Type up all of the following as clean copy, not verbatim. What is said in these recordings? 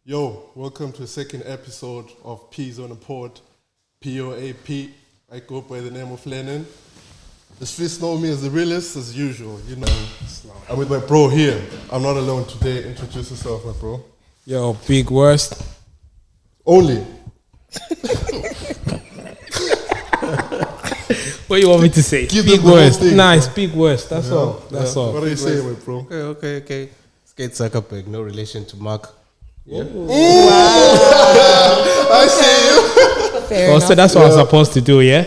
Yo, welcome to the second episode of Peas on a Pod, POAP. I go by the name of Lennon. The streets know me as the realist as usual, you know. I'm with my bro here. I'm not alone today. Introduce yourself, my bro. Yo, Big Worst. Only. What you want me to say? Give Big them the whole Worst. thing, Nice, bro. Big Worst. That's all. That's all. What are you saying, my bro? Okay. Skate Zuckerberg, no relation to Mark. Yeah. I see you. Fair Oh, enough. so that's what I'm supposed to do, yeah?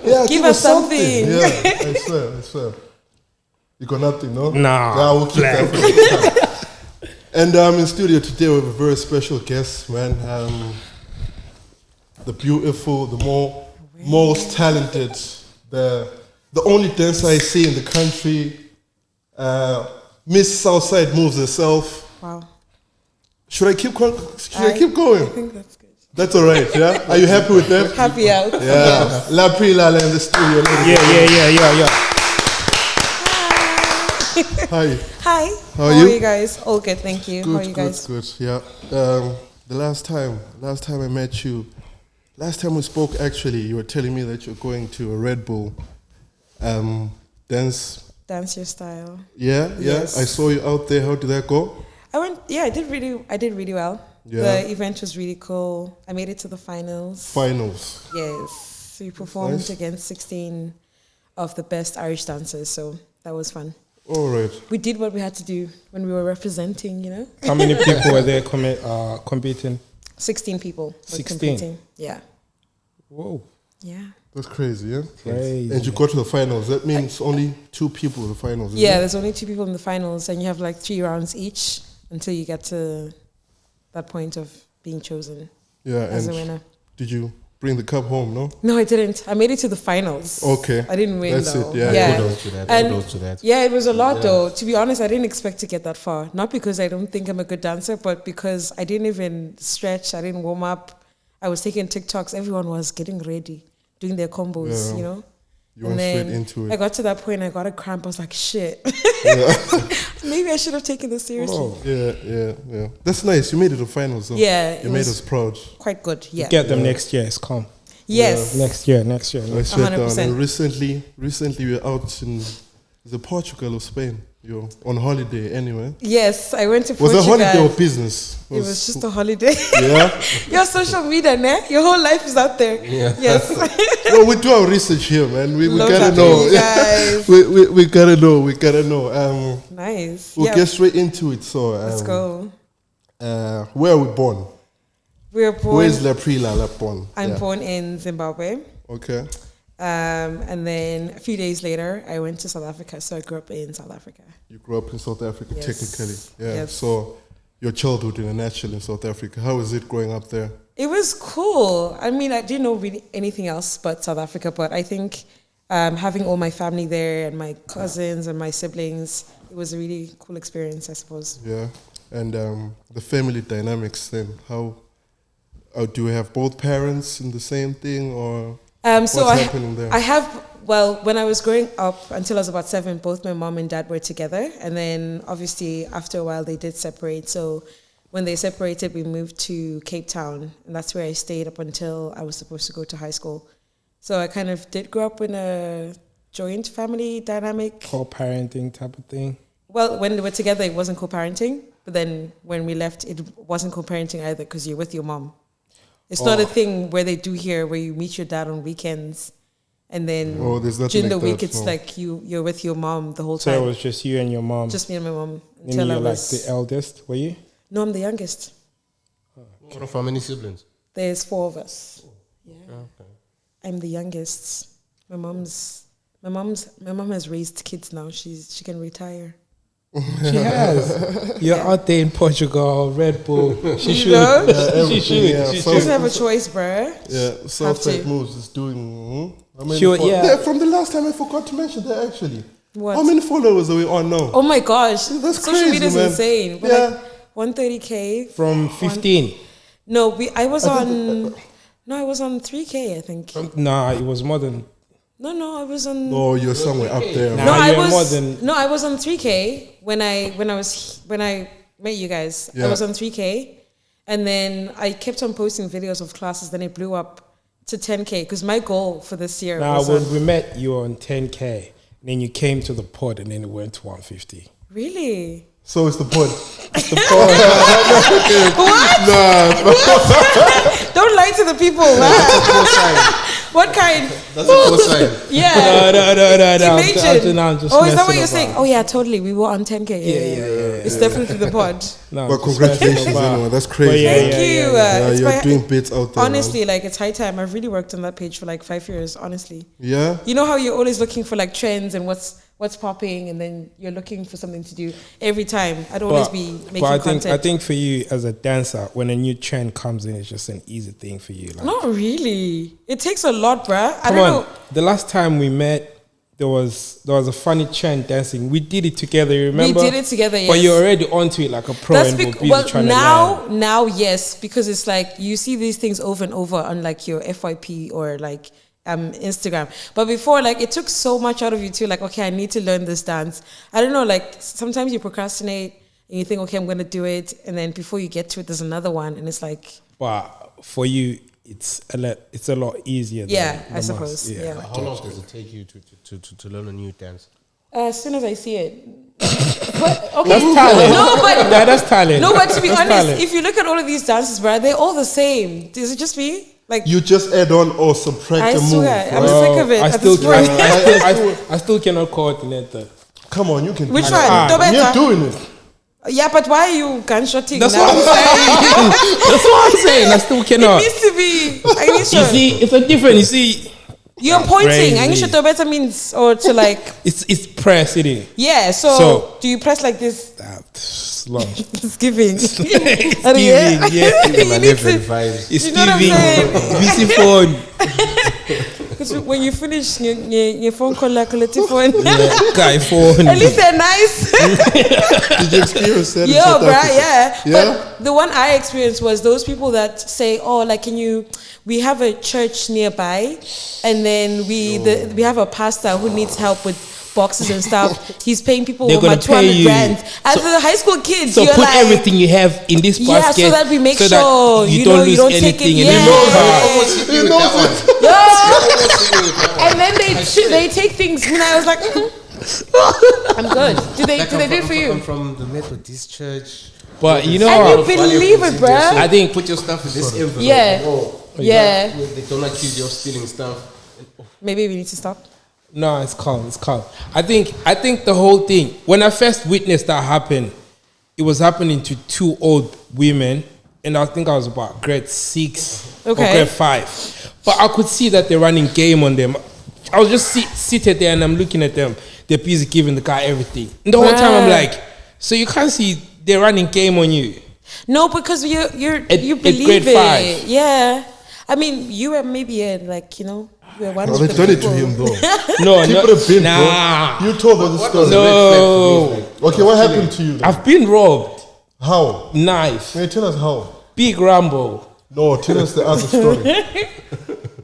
Yeah, Give us something. Yeah, I swear. You got nothing, no? Nah. Yeah, we'll keep that for next time. And in studio today we have a very special guest, man. The beautiful, the most talented, the only dancer I see in the country. Miss Southside moves herself. Wow. Should I keep going? I think that's good. That's all right, yeah? Are you happy with that? Happy out. Yeah. La Prila in the studio. Yeah. Hi. Hi. How are How you? are you guys? All good, thank you. How are you guys? Good. Yeah. The last time I met you, last time we spoke, actually, you were telling me that you're going to a Red Bull dance. Dance your style. Yeah. Yes. I saw you out there. How did that go? I did really well. Yeah. The event was really cool. I made it to the finals. Finals. Yes. We performed Nice. against 16 of the best Irish dancers, so that was fun. All right. We did what we had to do when we were representing, you know? How many people were there competing? 16 people were 16? competing. Yeah. Whoa. Yeah. That's crazy, yeah? Crazy. And you got to the finals. That means only 2 people in the finals. Yeah, Isn't there's only 2 people in the finals, and you have like 3 rounds each until you get to that point of being chosen it? Yeah. as a And winner. did you bring the cup home, no? No, I didn't. I made it to the finals. Okay. I didn't win That's though. it, yeah. Kudos to that. And Kudos to that. yeah, it was a lot though. To be honest, I didn't expect to get that far. Not because I don't think I'm a good dancer, but because I didn't even stretch. I didn't warm up. I was taking TikToks. Everyone was getting ready, doing their combos, Yeah. you know? You went straight into it. I got to that point, I got a cramp. I was like, shit. Maybe I should have taken this seriously. Whoa. Yeah. That's nice. You made it to finals, though. Yeah, You it made was us proud. quite good. Yeah. Get them next year. It's calm. Yes. Next year. I sweat down. 100%. And recently we were out in the Portugal or Spain. You're on holiday anyway. Yes, I went to Was Portugal. that holiday or business? It was just a holiday. Yeah. Your social media, ne? Your whole life is out there. Yeah. Yes. No, we do our research here, man. We Love gotta that know. for you guys. We gotta know. We gotta know. Nice. We'll Yeah. get straight into it. So, Let's go. where are we born? We were born. Where's La Prila born? I'm Yeah. born in Zimbabwe. Okay. And then a few days later, I went to South Africa. So I grew up in South Africa. You grew up in South Africa, Yes. technically. Yeah. Yes. So, your childhood in a nutshell in South Africa. How was it growing up there? It was cool. I mean, I didn't know really anything else but South Africa, but I think having all my family there and my cousins and my siblings, it was a really cool experience, I suppose. Yeah. And the family dynamics then, how do you have both parents in the same thing or So what's happening there? I have, well, when I was growing up until I was about 7, both my mom and dad were together. And then obviously after a while they did separate. So when they separated, we moved to Cape Town. And that's where I stayed up until I was supposed to go to high school. So I kind of did grow up in a joint family dynamic. Co-parenting type of thing. Well, when they were together, it wasn't co-parenting. But then when we left, it wasn't co-parenting either because you're with your mom. It's not a thing where they do here where you meet your dad on weekends and then there's nothing during the like week that, it's no. like you're with your mom the whole So time. it was just you and your mom. Just me and my mom and until I you're like was... the eldest, were you? No, I'm the youngest. How many siblings? There's 4 of us. Yeah. Okay. I'm the youngest. My mom has raised kids now. She can retire. She has. You're out there in Portugal, Red Bull. She should. know? She should. Yeah, She so- She doesn't should. have a choice, bruh. Yeah, Southside to. Moves is doing. How many Sure, yeah. From the last time I forgot to mention that actually. What? How many followers are we on now? Oh my gosh. That's Social crazy, media is man. insane. We're Yeah. like 130K. From 15. No, I was on 3K, I think. Nah, it was more than. No, I was on. Oh, you're somewhere up there. Nah. No, I you're was more than- I was on 3K when I met you guys. I Yeah. was on 3K, And then I kept on posting videos of classes. Then it blew up to 10K because my goal for this year Now, was when we met, you were on 10K. And then you came to the pod and then it went to 150. really. So it's the pod. Don't lie to the people, man. What kind? That's a cosign. Yeah. No. Imagine. I'm just Oh, is that what messing you're saying? about. Oh yeah, totally. We were on 10K. Yeah. It's definitely the pod. No, But I'm just congratulations, messing about. anyway. That's But crazy. yeah, Thank yeah, you. Yeah, It's you're my- doing bits out there. honestly, like it's high time. I've really worked on that page for like 5 years. Honestly, Man. Yeah. you know how you're always looking for like trends and what's popping, and then you're looking for something to do every time. I'd always be making content. I think for you as a dancer, when a new trend comes in, it's just an easy thing for you. Like, Not really. It takes a lot, bruh. I come don't on. know. The last time we met, there was a funny trend dancing. We did it together. You remember? We did it together. Yes. But you're already onto it like a pro, and we're busy well trying to learn. now yes, because it's like you see these things over and over on like your FYP or like Instagram. But before, like it took so much out of you too. Like, okay, I need to learn this dance. I don't know. Like sometimes you procrastinate and you think, okay, I'm gonna do it, and then before you get to it, there's another one, and it's like, But for you, it's a lot easier. yeah, than I the suppose, most. yeah. How long does it take you to learn a new dance? As soon as I see it. But, okay. That's talent. No, but Yeah, that's talent. no, but to be That's honest, talent. if you look at all of these dances, bro, they're all the same. Is it just me? Like, You just add on or subtract I a move. swear, I'm right? sick of it. I at still, this point. I still cannot coordinate that. Come on, you can Which do one? that. Dobeta? You're doing it. Yeah, but why are you gunshotting That's now? what I'm saying. That's what I'm saying. I still It cannot. needs to be. I need You to. see, it's a different. You see, You're pointing. I need Crazy. to better means or to like. it's press, it is. Yeah. So, So- do you press like this? That's long. It's giving. It's And giving, yeah. you My need different to. vibes. It's You know what I'm giving. saying? Busy phone. Because when you finish your phone call like a phone. Guy phone. At least they're nice. Did you experience that in Yo, South bruh, Africa? yeah. Yeah? But the one I experienced was those people that say, oh, like, we have a church nearby, and then we have a pastor who needs help with boxes and stuff. He's paying people They're over gonna 200 pay you. grand. As a high school kid, So you're put like, everything you have in this yeah, basket. so that we make so sure that you don't lose take it. anything. Yeah. And then the car. He knows it. Yeah. And then they take things. And I was like, I'm good. Do they do it for you? I'm from the Methodist church. But you know And what? you believe it, bruh. I think Put your stuff in this envelope. Yeah. Oh, Yeah. They don't accuse you of stealing stuff. Maybe we need to stop. no, it's calm. It's calm. I think the whole thing. When I first witnessed that happen, it was happening to two old women, and I think I was about grade 6 or Okay. grade 5. But I could see that they're running game on them. I was just seated there and I'm looking at them. They're busy giving the guy everything. And the whole time I'm Right. like, so you can't see they're running game on you. No, because you At believe grade it. 5. Yeah. I mean, you were maybe like, you were one No, of they the done it to people. him though. No, Keep no, it a bin, nah. bro. You told us the story. No, Okay, what happened to you then? I've been robbed. How? Knife, May you tell us how? big rumble. No, tell us the other story.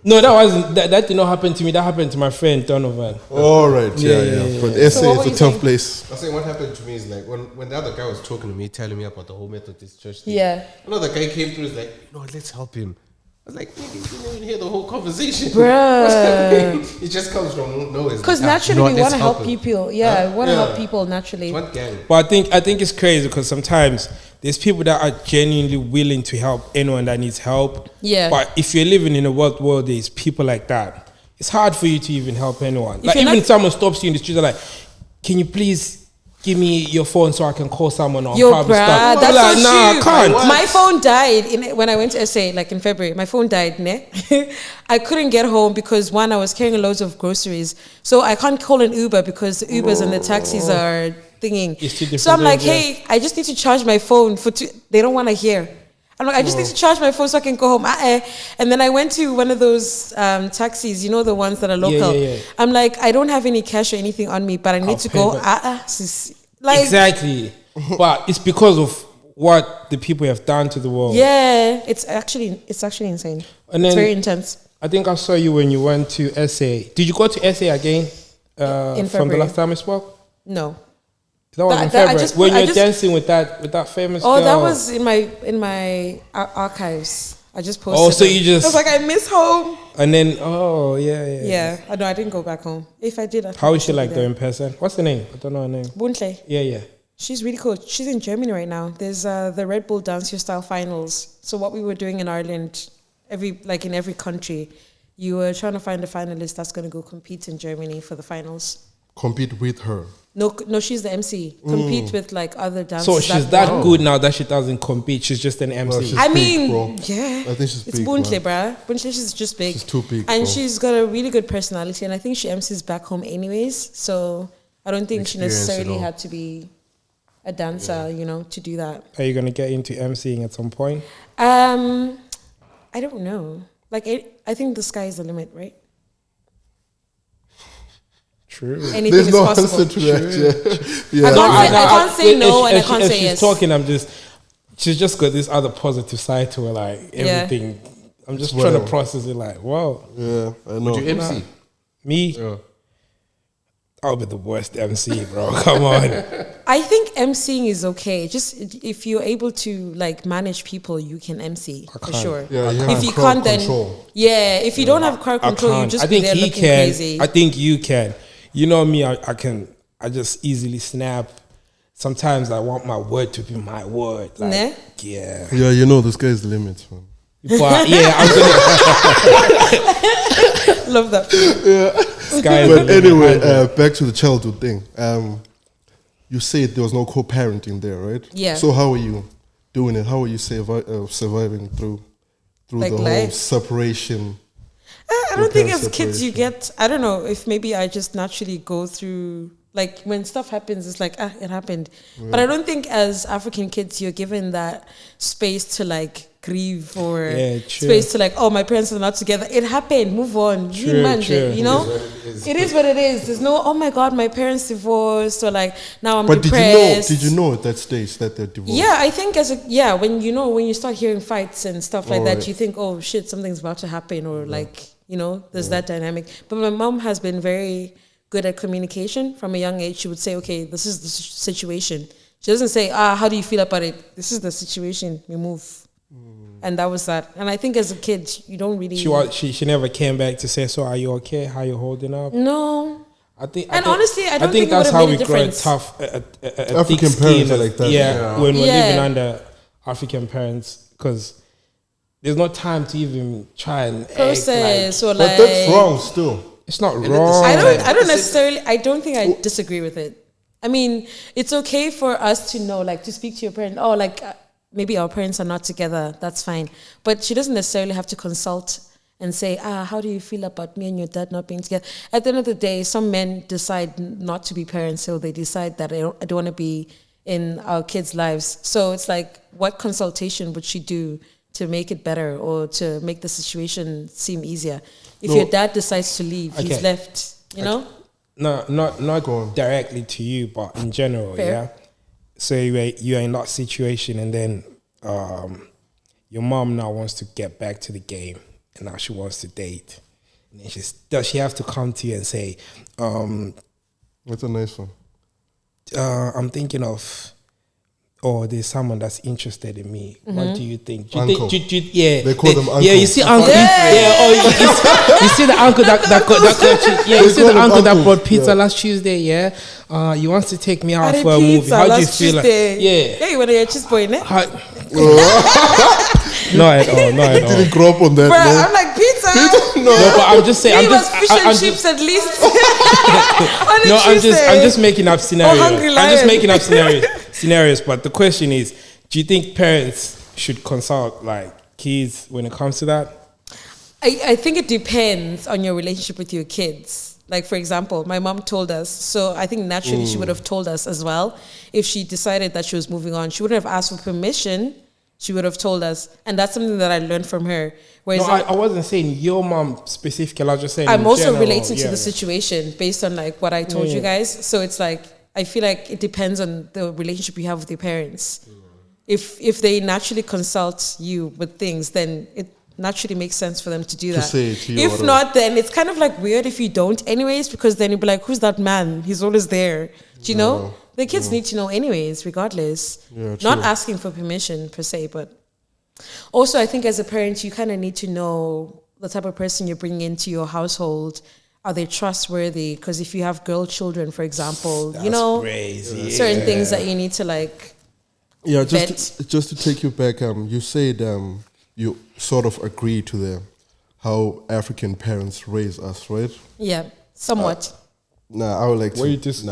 No, that did not happen to me. That happened to my friend Donovan. All right, yeah. Yeah. But So SA what were is a you tough saying? place. I was saying what happened to me is like when the other guy was talking to me, telling me about the whole Methodist church thing. Yeah. Another guy came through, was like, let's help him. I was like, nigga, you didn't even hear the whole conversation. Bruh. What's happening? It just comes from nowhere. Because Like, naturally you know we what, want to let's help him. people. Yeah, we want to Yeah. help people naturally. It's one gang. But I think it's crazy because sometimes there's people that are genuinely willing to help anyone that needs help. Yeah. But if you're living in a world where there's people like that, it's hard for you to even help anyone. Like you're even not- someone stops you in the street, they're like, "Can you please give me your phone so I can call someone or Yo, probably bruh, stop?" that's like, so nah, true. I can't. My phone died when I went to SA, like in February. My phone died, ne? I couldn't get home because one, I was carrying loads of groceries. So I can't call an Uber because the Ubers and the taxis are thinking. It's two different So I'm like, things, hey, I just need to charge my phone for they don't want to hear. I'm like, I just need to charge my phone so I can go home. And then I went to one of those taxis, you know, the ones that are local. yeah. I'm like, I don't have any cash or anything on me, but I need I'll to pay go. back. Like, Exactly. But it's because of what the people have done to the world. yeah, it's actually insane. And It's then- very intense. I think I saw you when you went to SA. Did you go to SA again In from the February. last time we spoke? No. That was in February. When you're dancing with that famous girl. Oh, that was in my archives. I just posted. Oh, so you just... I was like, I miss home. And then, yeah. Yeah, I know. I didn't go back home. If I did, how is she like though in person? What's the name? I don't know her name. Buntle. Yeah. She's really cool. She's in Germany right now. There's the Red Bull Dance Your Style finals. So what we were doing in Ireland, in every country, you were trying to find a finalist that's going to go compete in Germany for the finals. Compete with her? No, she's the MC. Compete with like other dancers. So she's that good now that she doesn't compete. She's just an MC. No, big, bro. Yeah. I think she's it's big, Buntle, bruh. Buntle, she's just big. She's too big, and bro. she's got a really good personality. And I think she MCs back home anyways. So I don't think she necessarily had to be a dancer, to do that. Are you gonna get into MCing at some point? I don't know. I think the sky is the limit, right? True. Anything There's is no possible. answer to that. Yeah. I can't say no and I can't say yes. She's talking. She's just got this other positive side to her. Like everything. Yeah. I'm just trying to process it. Like, wow. Yeah, I know. Would you MC? Me? Yeah. I'll be the worst MC, bro. Come on. I think MCing is okay. Just if you're able to manage people, you can MC for sure. Yeah, if you can't, then if you don't have crowd control, you just be there looking crazy. I think you can. You know me, I can. I just easily snap. Sometimes I want my word to be my word. Yeah, the sky's the limit, man. But I'm gonna love that. But anyway, back to the childhood thing. You said there was no co-parenting there, right? Yeah. So how are you doing it? How are you surviving through the whole separation? I don't think as kids you get, I don't know if maybe I just naturally go through, when stuff happens, it's like, it happened. Yeah. But I don't think as African kids you're given that space to grieve or space to oh, my parents are not together. It happened, move on. True. It is what it is. There's no, oh my God, my parents divorced or now I'm depressed. Did you know at that stage that they're divorced? Yeah, I think when you start hearing fights and stuff like that, you think, oh shit, something's about to happen or there's that dynamic. But my mom has been very good at communication from a young age. She would say, okay, this is the situation. She doesn't say, how do you feel about it? This is the situation, we move. And that was that. And I think as a kid, you don't really... She never came back to say, so are you okay? How you holding up? No. Honestly, I don't think that's it how we made a grow difference. tough. African parents are like that. Yeah, when we're living under African parents, because there's no time to even try and process but that's wrong still. It's not wrong. I don't think I disagree with it. I mean, it's okay for us to know, to speak to your parent. Oh, maybe our parents are not together. That's fine. But she doesn't necessarily have to consult and say, how do you feel about me and your dad not being together? At the end of the day, some men decide not to be parents, so they decide that I don't want to be in our kids' lives. So it's what consultation would she do to make it better or to make the situation seem easier? If your dad decides to leave, he's left, No, not directly to you, but in general, Fair. yeah. So you're in that situation, and then your mom now wants to get back to the game, and now she wants to date. And then does she have to come to you and say, That's a nice one. I'm thinking of, there's someone that's interested in me. Mm-hmm. What do you think? Do you uncle. Think, they call them uncle. Yeah, you see uncle. You see the uncle that brought pizza last Tuesday. Yeah, he wants to take me out for a movie. How do you feel? Yeah, you want to get cheese boy, ne? Not at all. Didn't grow up on that. Bro, I'm like pizza. No, but I'm just saying. He was fish and chips at least. I'm just making up scenarios. I'm just making up scenarios. But the question is, do you think parents should consult kids when it comes to that? I think it depends on your relationship with your kids. For example, my mom told us, so I think naturally she would have told us as well. If she decided that she was moving on, she wouldn't have asked for permission. She would have told us. And that's something that I learned from her. Whereas I wasn't saying your mom specifically. I was just saying I'm also relating to the situation based on what I told you guys. So it's I feel like it depends on the relationship you have with your parents. If they naturally consult you with things, then it naturally makes sense for them to do that. Say it to you, if not, then it's kind of weird if you don't anyways, because then you'll be like, who's that man? He's always there. Do you know? The kids need to know anyways, regardless. Yeah, Not true. asking for permission per se, but also I think as a parent, you kind of need to know the type of person you're bringing into your household. Are they trustworthy? Because if you have girl children, for example, you know, crazy. certain things that you need to like. Yeah, vet. just to take you back, you said you sort of agree to how African parents raise us, right? Yeah, somewhat. Nah, I would like to.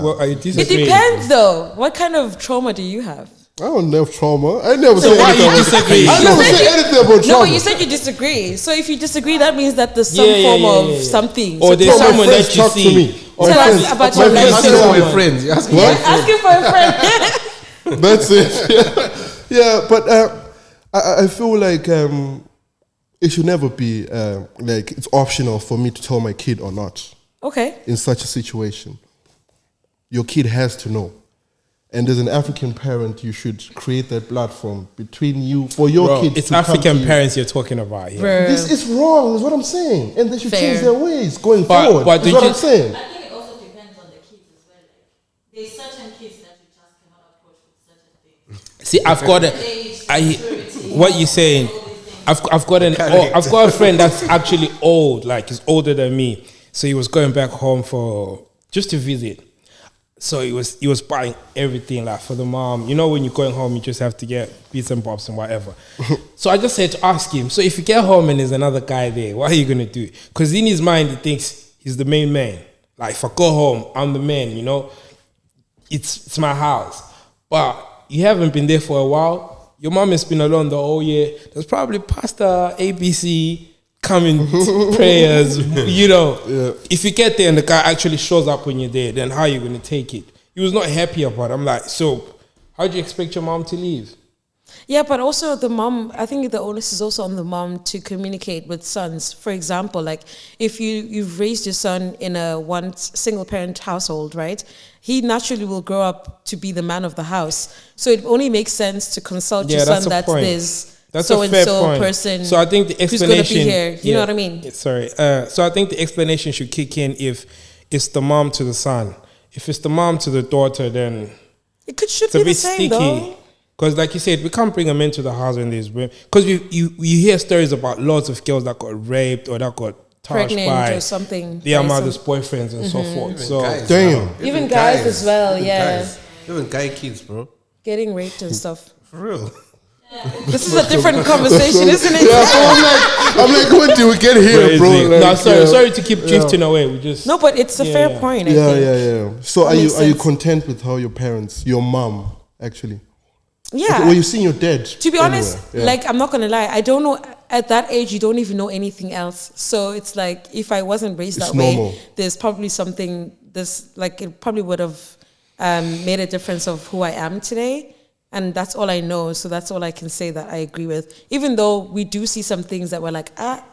What are you It disagreeing? depends, though. What kind of trauma do you have? I don't have trauma. I never So said why anything you about disagree? I never said anything about trauma. No, but you said you disagree. So if you disagree, that means that there's some form of something. Or So there's No, my someone friends that you talk to see. me. Tell us about your You're life. asking for my friends. You're asking What? Asking for a friend. That's it. Yeah, but I feel like it should never be like it's optional for me to tell my kid or not Okay. in such a situation. Your kid has to know. And as an African parent, you should create that platform between you for your Bro, kids. it's to come African to you. parents you're talking about here. Bruh. This is wrong, is what I'm saying. And they should Fair. change their ways going But- forward. but is did what you- I'm saying. I think it also depends on the kids as well. Like, there's certain kids that you just cannot approach with certain things. See, I've got what you're saying. I've got a friend that's actually old, like he's older than me. So he was going back home just to visit. So he was buying everything like for the mom. You know, when you're going home, you just have to get bits and bobs and whatever. So I just had to ask him. So if you get home and there's another guy there, what are you gonna do? Because in his mind, he thinks he's the main man. Like if I go home, I'm the man. You know, it's my house. But you haven't been there for a while. Your mom has been alone the whole year. There's probably Pastor ABC coming prayers, you know. Yeah. If you get there and the guy actually shows up when you're there, then how are you going to take it? He was not happy about it. I'm like, so how do you expect your mom to leave? Yeah, but also the mom, I think the onus is also on the mom to communicate with sons. For example, like if you've raised your son in a single parent household, right? He naturally will grow up to be the man of the house. So it only makes sense to consult your son that there's That's so a and fair so point. person So I think the who's going to explanation be here. You know what I mean? Sorry. So I think the explanation should kick in if it's the mom to the son. If it's the mom to the daughter, then Should it's a be the bit same sticky. though. Because like you said, we can't bring them into the house when there's women. Because you hear stories about lots of girls that got raped or that got touched Pregnant by or something. their by mother's some- boyfriends and so forth. So Damn. Even guys as well, yeah. Even guy kids, bro. Getting raped and stuff. For real. This is a different conversation, isn't it? Yeah, so I'm like, when do we get here, bro? crazy. Like, No, yeah. sorry to keep drifting away. We just No, but it's a fair yeah. point, I Yeah, think. yeah. So That are you makes sense. content with how your mom, actually? Yeah. Okay, well, you seen your dad. To be honest, anywhere, yeah. like I'm not gonna lie, I don't know. At that age, you don't even know anything else. So it's like if I wasn't raised It's that way, normal. there's probably something. Like it probably would have made a difference of who I am today. And that's all I know. So that's all I can say that I agree with. Even though we do see some things that we're like, that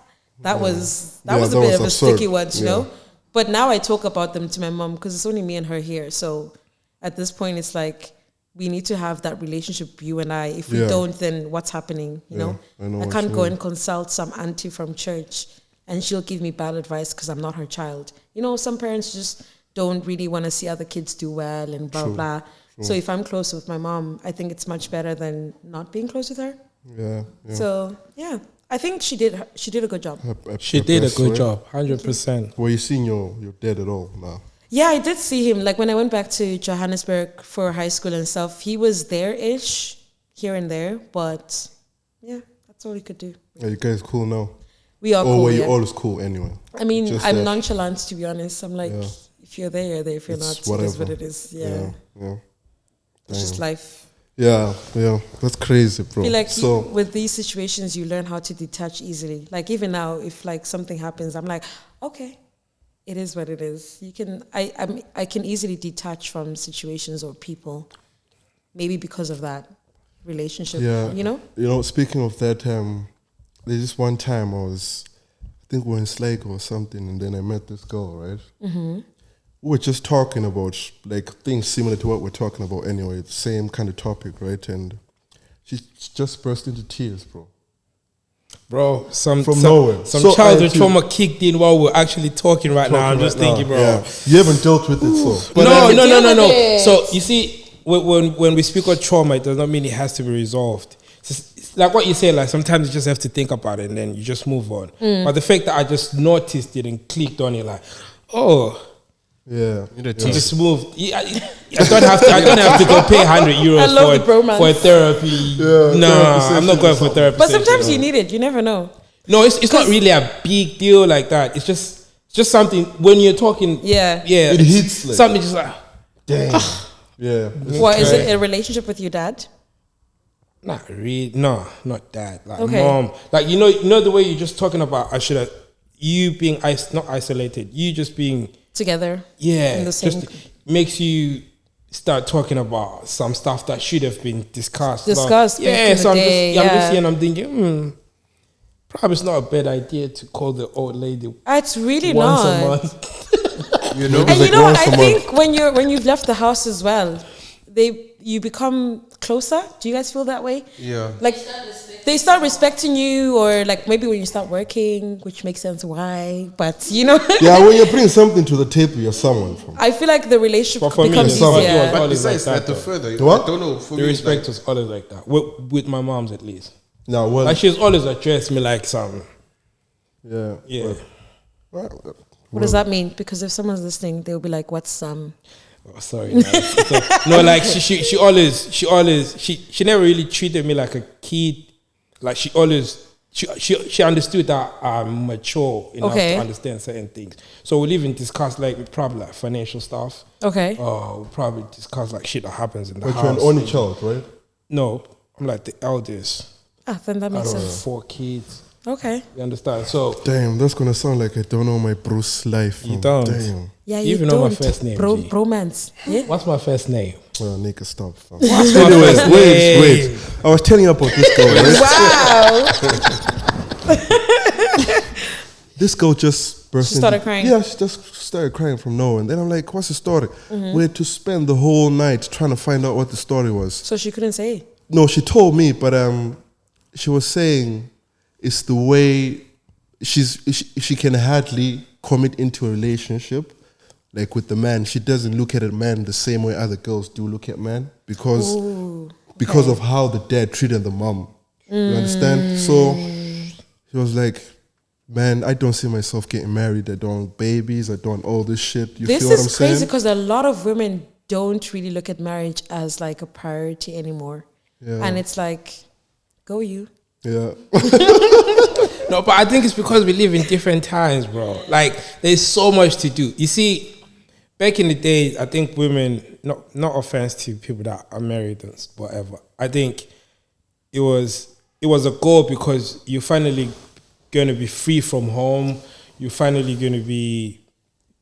was a that bit was of a absurd. sticky one, you Yeah. know. But now I talk about them to my mom because it's only me and her here. So at this point, it's like we need to have that relationship, you and I. If we Yeah. don't, then what's happening? You know, I know I what can't you go mean. and consult some auntie from church and she'll give me bad advice because I'm not her child. You know, some parents just don't really want to see other kids do well and blah, blah. So if I'm close with my mom, I think it's much better than not being close with her. Yeah. So yeah, I think she did a good job. she did a good job, 100%. Were you seeing your dad at all now? Yeah, I did see him. Like when I went back to Johannesburg for high school and stuff, he was there-ish, here and there. But yeah, that's all he could do. Are you guys cool now? We are Or cool, were you yeah. always cool anyway? I mean, Just I'm that- nonchalant, to be honest. I'm like, Yeah. if you're there, you're there. If you're It's not, it is what whatever. it is. Yeah. Yeah. It's just life. Yeah. That's crazy, bro. I feel like so with these situations, you learn how to detach easily. Like even now, if like something happens, I'm like, okay, it is what it is. You can, I can easily detach from situations or people, maybe because of that relationship. yeah, You know. Speaking of that, there's this one time I think we were in Sligo or something, and then I met this girl, right? Mm-hmm. We were just talking about like things similar to what we're talking about anyway, the same kind of topic, right? And she just burst into tears, bro. Bro, From nowhere. Some So childhood I feel- trauma kicked in while we're actually talking right now. I'm just thinking, bro. Yeah. You haven't dealt with it, so. No. deal with it. So you see, when we speak of trauma, it does not mean it has to be resolved. It's like what you say, like sometimes you just have to think about it and then you just move on. But the fact that I just noticed it and clicked on it, like, oh, Yeah. you just moved. I don't have to go pay €100 for a therapy. Yeah, no, therapy I'm not going for therapy. But session. sometimes you need it. You never know. No, it's not really a big deal like that. It's just something when you're talking. Yeah. Yeah. It hits like, something just like. damn. Yeah. What is it? A relationship with your dad? Not really. No, not that. Like Okay. mom. Like you know the way you're just talking about. I should have you being not isolated. You just being Together. yeah. In the same. Just makes you start talking about some stuff that should have been discussed. Discussed back Yeah. in So the day, I'm just yeah. here and I'm thinking. Probably it's not a bad idea to call the old lady It's really once not. a month. You know, And It's you like know what? once I a think when you've left the house as well, you become closer. Do you guys feel that way? yeah. Like they start respecting you, or like maybe when you start working, which makes sense why. But you know, Yeah, when you bring something to the table, you're someone. From. I feel like the relationship But for me, becomes it's not- it easier. was But always besides like that, that, the though. further, What? I don't know. For The me, respect like, was always like that. With my moms at least. Now, well, Like she's always addressed me like some. yeah. Yeah. Well, What does that mean? Because if someone's listening, they'll be like, "What's Oh, sorry. No, like she always she never really treated me like a kid. Like she understood that I'm mature enough Okay. to understand certain things. So we'll even discuss like probably like financial stuff. okay?" We'll probably discuss like shit that happens in the but house. you're an only child, right? No, I'm like the eldest Then that makes out of sense. 4 kids. Okay. You understand? So Damn, that's gonna sound like I don't know my Bruce life. You man. don't. Damn. Yeah, You you even know my don't. first name, G. Bromance. Yeah. what's my first name? Well, nigga, stop. Fam. What's my Anyways, first wait. name? I was telling you about this girl, right? Wow. This girl just burst She started crying. Yeah, she just started crying from nowhere. And then I'm like, what's the story? We had to spend the whole night trying to find out what the story was. So she couldn't say. No, she told me, but she was saying it's the way she can hardly commit into a relationship, like with the man. She doesn't look at a man the same way other girls do look at men because of how the dad treated the mom. You understand? So she was like, man, I don't see myself getting married. I don't want babies. I don't want all this shit. You This feel what I'm is crazy saying? because a lot of women don't really look at marriage as like a priority anymore. Yeah. And it's like, go you. Yeah. No, but I think it's because we live in different times, bro. Like, there's so much to do. You see, back in the day, I think women, not offense to people that are married and whatever, I think it was a goal because you're finally going to be free from home. You're finally going to be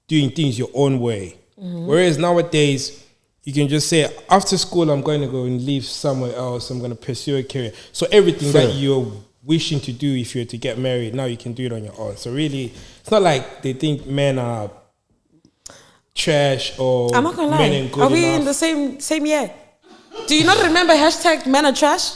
doing things your own way. Whereas nowadays, you can just say, after school, I'm going to go and live somewhere else. I'm going to pursue a career. So everything that you're wishing to do if you're to get married, now you can do it on your own. So really, it's not like they think men are trash or I'm not gonna men lie. ain't good Are we in enough. the same year? Do you not remember hashtag men are trash?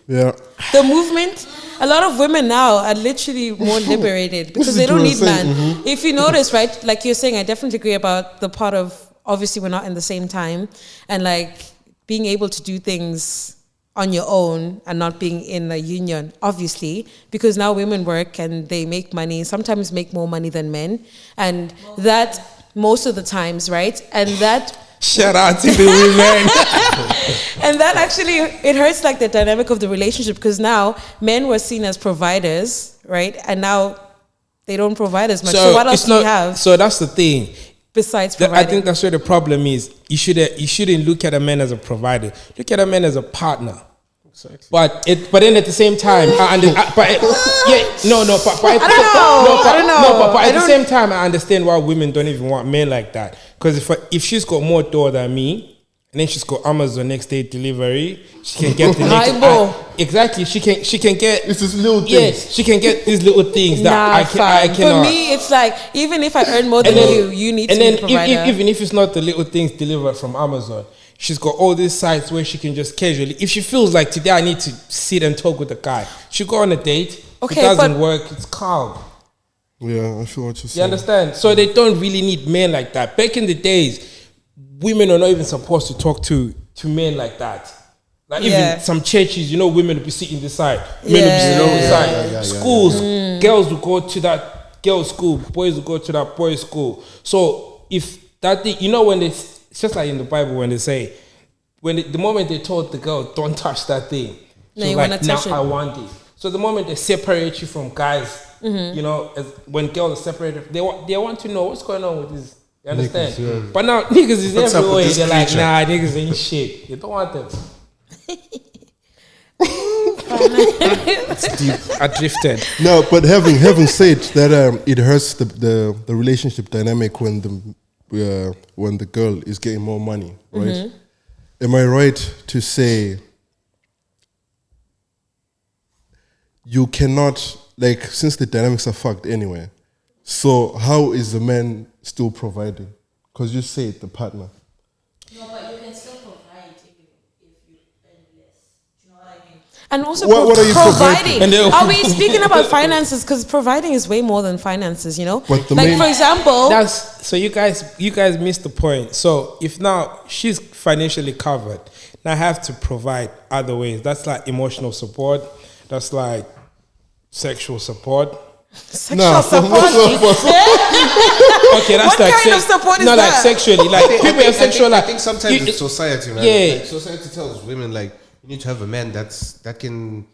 Yeah. The movement? A lot of women now are literally more liberated because is they don't what I'm need saying, man. If you notice, right, like you're saying, I definitely agree about the part of obviously we're not in the same time and like being able to do things on your own and not being in a union, obviously, because now women work and they make money, sometimes make more money than men. And that most of the times, right? And that Shout out to the women. and that actually, it hurts like the dynamic of the relationship because now men were seen as providers, right? And now they don't provide as much. So what else it's do you have So that's the thing. besides I providing? think that's where the problem is. You shouldn't look at a man as a provider. Look at a man as a partner. Exactly. But then at the same time, I don't know. But at the same time, I understand why women don't even want men like that. Because if she's got more dough than me, and then she's got Amazon next day delivery, she can get the next. Exactly, she can get. It's this little thing. Yes, she can get these little things that I fam. cannot. For me, it's like even if I earn more than you need to be the provider. Even if it's not the little things delivered from Amazon, she's got all these sites where she can just casually, if she feels like today I need to sit and talk with a guy, she'll go on a date. If it doesn't work, it's calm. Yeah, I feel what you're You saying. understand? So they don't really need men like that. Back in the days, women are not even supposed to talk to to men like that. Like Yeah. even some churches, you know, women will be sitting this side, men will be sitting on this side. Schools, girls will go to that girls' school, boys will go to that boys' school. So if that thing, you know, when it's just like in the Bible when they say, the moment they told the girl, don't touch that thing, No, so you like, wanna now touch it. I want it. So the moment they separate you from guys, you know, when girls are separated, they want to know what's going on with this. You understand? Niggas, But now niggas is What's up with everywhere. this They're like, creature? nah, niggas ain't shit. You don't want them. It's deep. I drifted. No, but having said that, it hurts the relationship dynamic when the girl is getting more money, right? Am I right to say you cannot, like, since the dynamics are fucked anyway, so how is the man still providing? Because you say the partner. No, but you can still provide even if you earn less. Do you know what I mean? And also What are you providing. providing? Are we speaking about finances? Because providing is way more than finances, you know? But the like, main- for example... That's so you guys missed the point. So if now she's financially covered, now I have to provide other ways. That's like emotional support. That's like sexual support. Sexual support. Okay, that's What like kind of support is no, like that? sexually, like people have sexual. I Like think sometimes you- it's society, man. Yeah. Like, society tells women like you need to have a man that can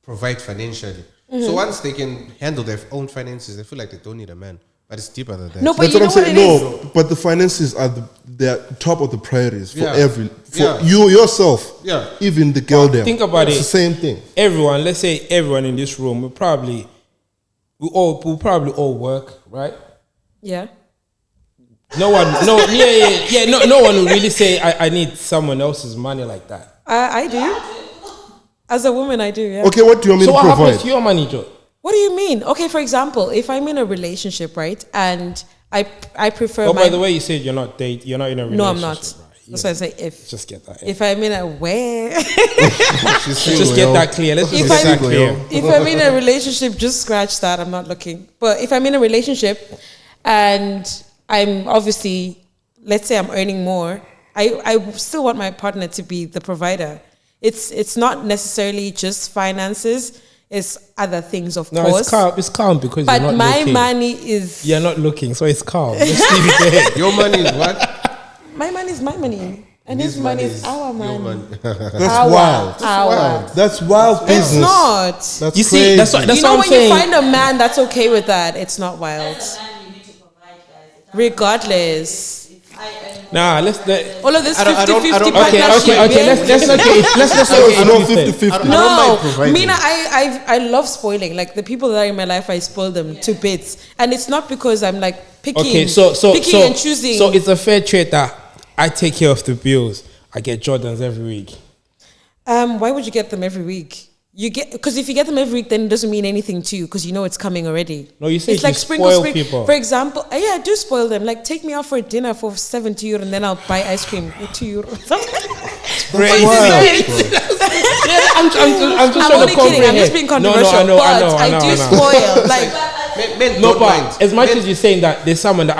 provide financially. So once they can handle their own finances, they feel like they don't need a man. But it's deeper than that. No, but That's you what know I'm what saying. it is? No, but the finances are they're top of the priorities for Yeah. Yeah. you yourself. Yeah. Even the girl there. think about it's it. the same thing. everyone, let's say everyone in this room, we probably all work, right? Yeah. No one, no one will really say I need someone else's money like that. I do. As a woman, I do, yeah. Okay, what do you want me So to what provide? happens to your money, Joe? What do you mean? Okay, for example, if I'm in a relationship, right, and I prefer Oh, my... by the way, you said you're not in a relationship. No, I'm not. Right? That's why I say if. Just get that. If I'm in a where... Let's just get that clear. Let's just If get that I'm- clear. if I'm in a relationship, just scratch that. I'm not looking. But if I'm in a relationship and I'm obviously, let's say I'm earning more, I still want my partner to be the provider. It's not necessarily just finances. It's other things, of No, course. it's calm because But you're not my looking. money is... You're not looking, so it's calm. Just leave it there. Your money is what? My money is my money. And his money is our your money. That's wild. Our. That's wild business. It's not. That's You see, crazy. that's what You know, I'm when saying. you find a man that's okay with that, it's not wild. As a man, you need to provide, guys. Regardless. Nah, let's. All of this I don't- 50-50 I don't- Okay, partnership. okay. yeah? Let's not get. Let's not I know get 50-50. I don't No, mind providing. Mina, I love spoiling. Like the people that are in my life, I spoil them to bits, and it's not because I'm like picking, Okay, so picking and choosing. So it's a fair trade that I take care of the bills. I get Jordans every week. Why would you get them every week? You get, because if you get them every week, then it doesn't mean anything to you because you know it's coming already. No, you say it's you like sprinkle. spoil people. For example, yeah, I do spoil them. Like take me out for a dinner for 70 euro, and then I'll buy ice cream for 2 euro. Crazy. I'm just I'm trying only to kidding. I'm just comprehend. being No, controversial, I know. but I do spoil. Like Men No, don't but mind. as much as you're saying that, there's someone that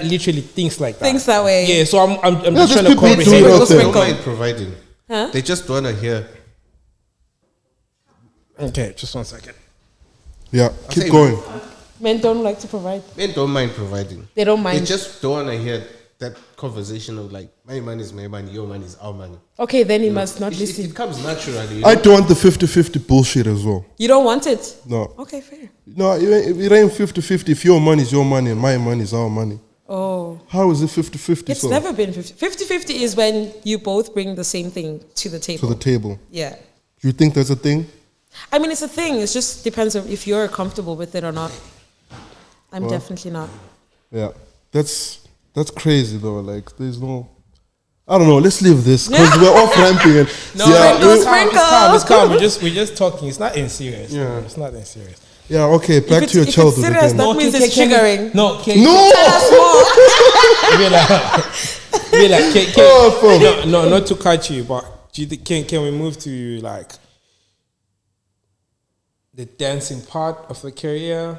literally thinks like that. thinks that way. Yeah, so I'm Yeah, just trying there's to people who do comprehend. it out They there. don't mind providing. Huh? They just want to hear. Okay, just 1 second. Yeah, keep say- going. Men don't like to provide. Men don't mind providing. They don't mind. They just don't want to hear that conversation of like, my money is my money, your money is our money. Okay, then he must not It listen. comes naturally. I don't want the 50-50 bullshit as well. You don't want it. No. Okay, fair. No, it ain't 50-50. If your money is your money and my money is our money. Oh, How is it 50-50? it's never been 50. 50-50 is when you both bring the same thing to the to table. the table. Yeah. You think that's a thing? I mean, it's a thing. It just depends on if you're comfortable with it or not. I'm definitely not. Yeah. That's crazy though. Like there's no, I don't know. Let's leave this because we're off ramping. And It's calm. We're just talking. It's not serious. Yeah. It's not serious. yeah. Okay. Back If to your it's childhood serious, again. that means it's triggering. No, No. no, not to cut you, but do you think, can we move to like the dancing part of the career?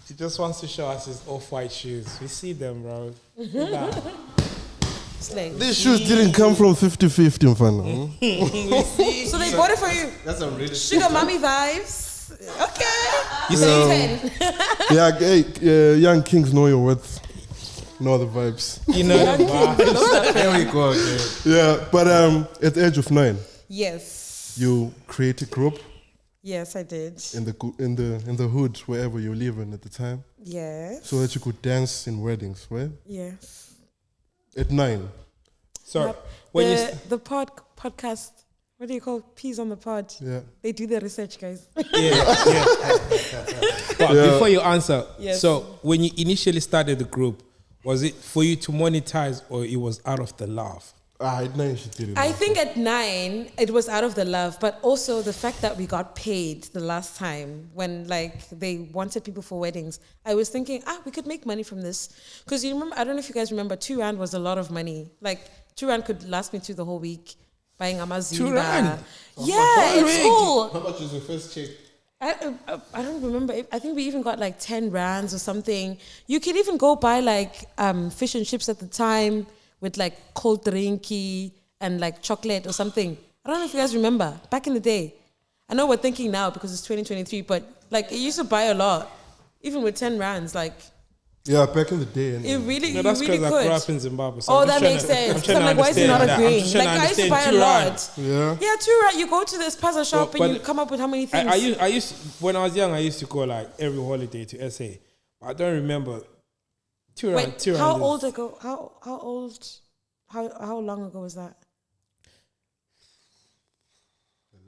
He just wants to show us his off-white shoes. We see them, bro. Nah. Slay. These shoes didn't come from 50-50, mfana. So they bought it for you. That's a really Sugar mommy vibes. Okay. You see, 10. Yeah, hey, young kings know your worth. Know the vibes. you know that vibe. There we go. Okay. Yeah, but at the age of 9, Yes. you create a group Yes, I did. in the hood wherever you're living at the time, Yes. so that you could dance in weddings, right? Yes. At 9. So when you The podcast, what do you call peas on the pod? Yeah. They do the research, guys. yeah. But before you answer, Yes. so when you initially started the group, was it for you to monetize or it was out of the love? At 9 she did it. I think at 9 it was out of the love, but also the fact that we got paid the last time when like they wanted people for weddings. I was thinking, we could make money from this, because you remember, I don't know if you guys remember, 2 rand was a lot of money. Like 2 rand could last me through the whole week buying Amazon. 2 rand? Yeah, it's cool. How much is your first check? I don't remember. I think we even got like 10 rands or something. You could even go buy like fish and chips at the time with like cold drinky and like chocolate or something. I don't know if you guys remember back in the day. I know we're thinking now because it's 2023, but like it used to buy a lot, even with 10 rands. Like Yeah, back in the day. it really, No, that's you really because I grew could. up in Zimbabwe. So Oh, I'm that just makes trying to- sense. I'm I'm trying like, to why is it not understand that. I'm agreeing? just trying Like to I used to buy a understand 2 rand. lot. Yeah. Yeah, 2 rand. You go to this puzzle shop but and you come up with how many things? I used when I was young, I used to go like every holiday to SA. I don't remember. 2 rand. Wait, 2 rand. how is- old ago? How long ago was that?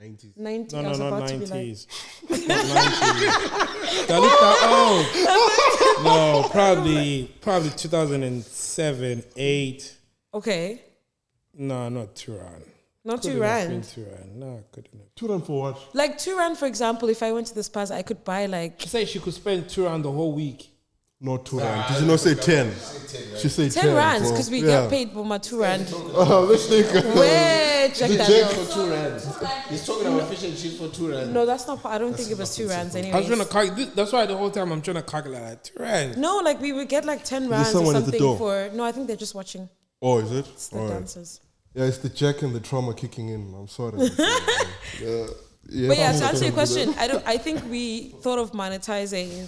90s. 90. No, I was not about to be like, 90s. Not 90s. Dalita, no, probably 2007, 8. okay, No, not 2 rand. not 2 Couldn't have been rand. 2 rand. No, couldn't have. 2 rand for what? Like 2 rand, for example, if I went to the Spaza, I could buy like She said she could spend 2 rand the whole week. Not 2 rand. Did you not say 10? She said 10. 10 rands bro. because we Yeah. get paid for my 2 rand. Oh, this nigga. Where check that Check out. for 2 rand. He's talking about fish and chips for 2 rand. No, that's not. I don't think it was 2 rands I was anyway. trying to calculate. That's why the whole time I'm trying to calculate like 2 rand. No, like we would get like 10 there rands or someone at the something door? for. No, I think they're just watching. Oh, is it? It's the All right. dancers. Yeah, it's the jack and the trauma kicking in. I'm sorry. yeah. But yeah, to answer your question, I think we thought of monetizing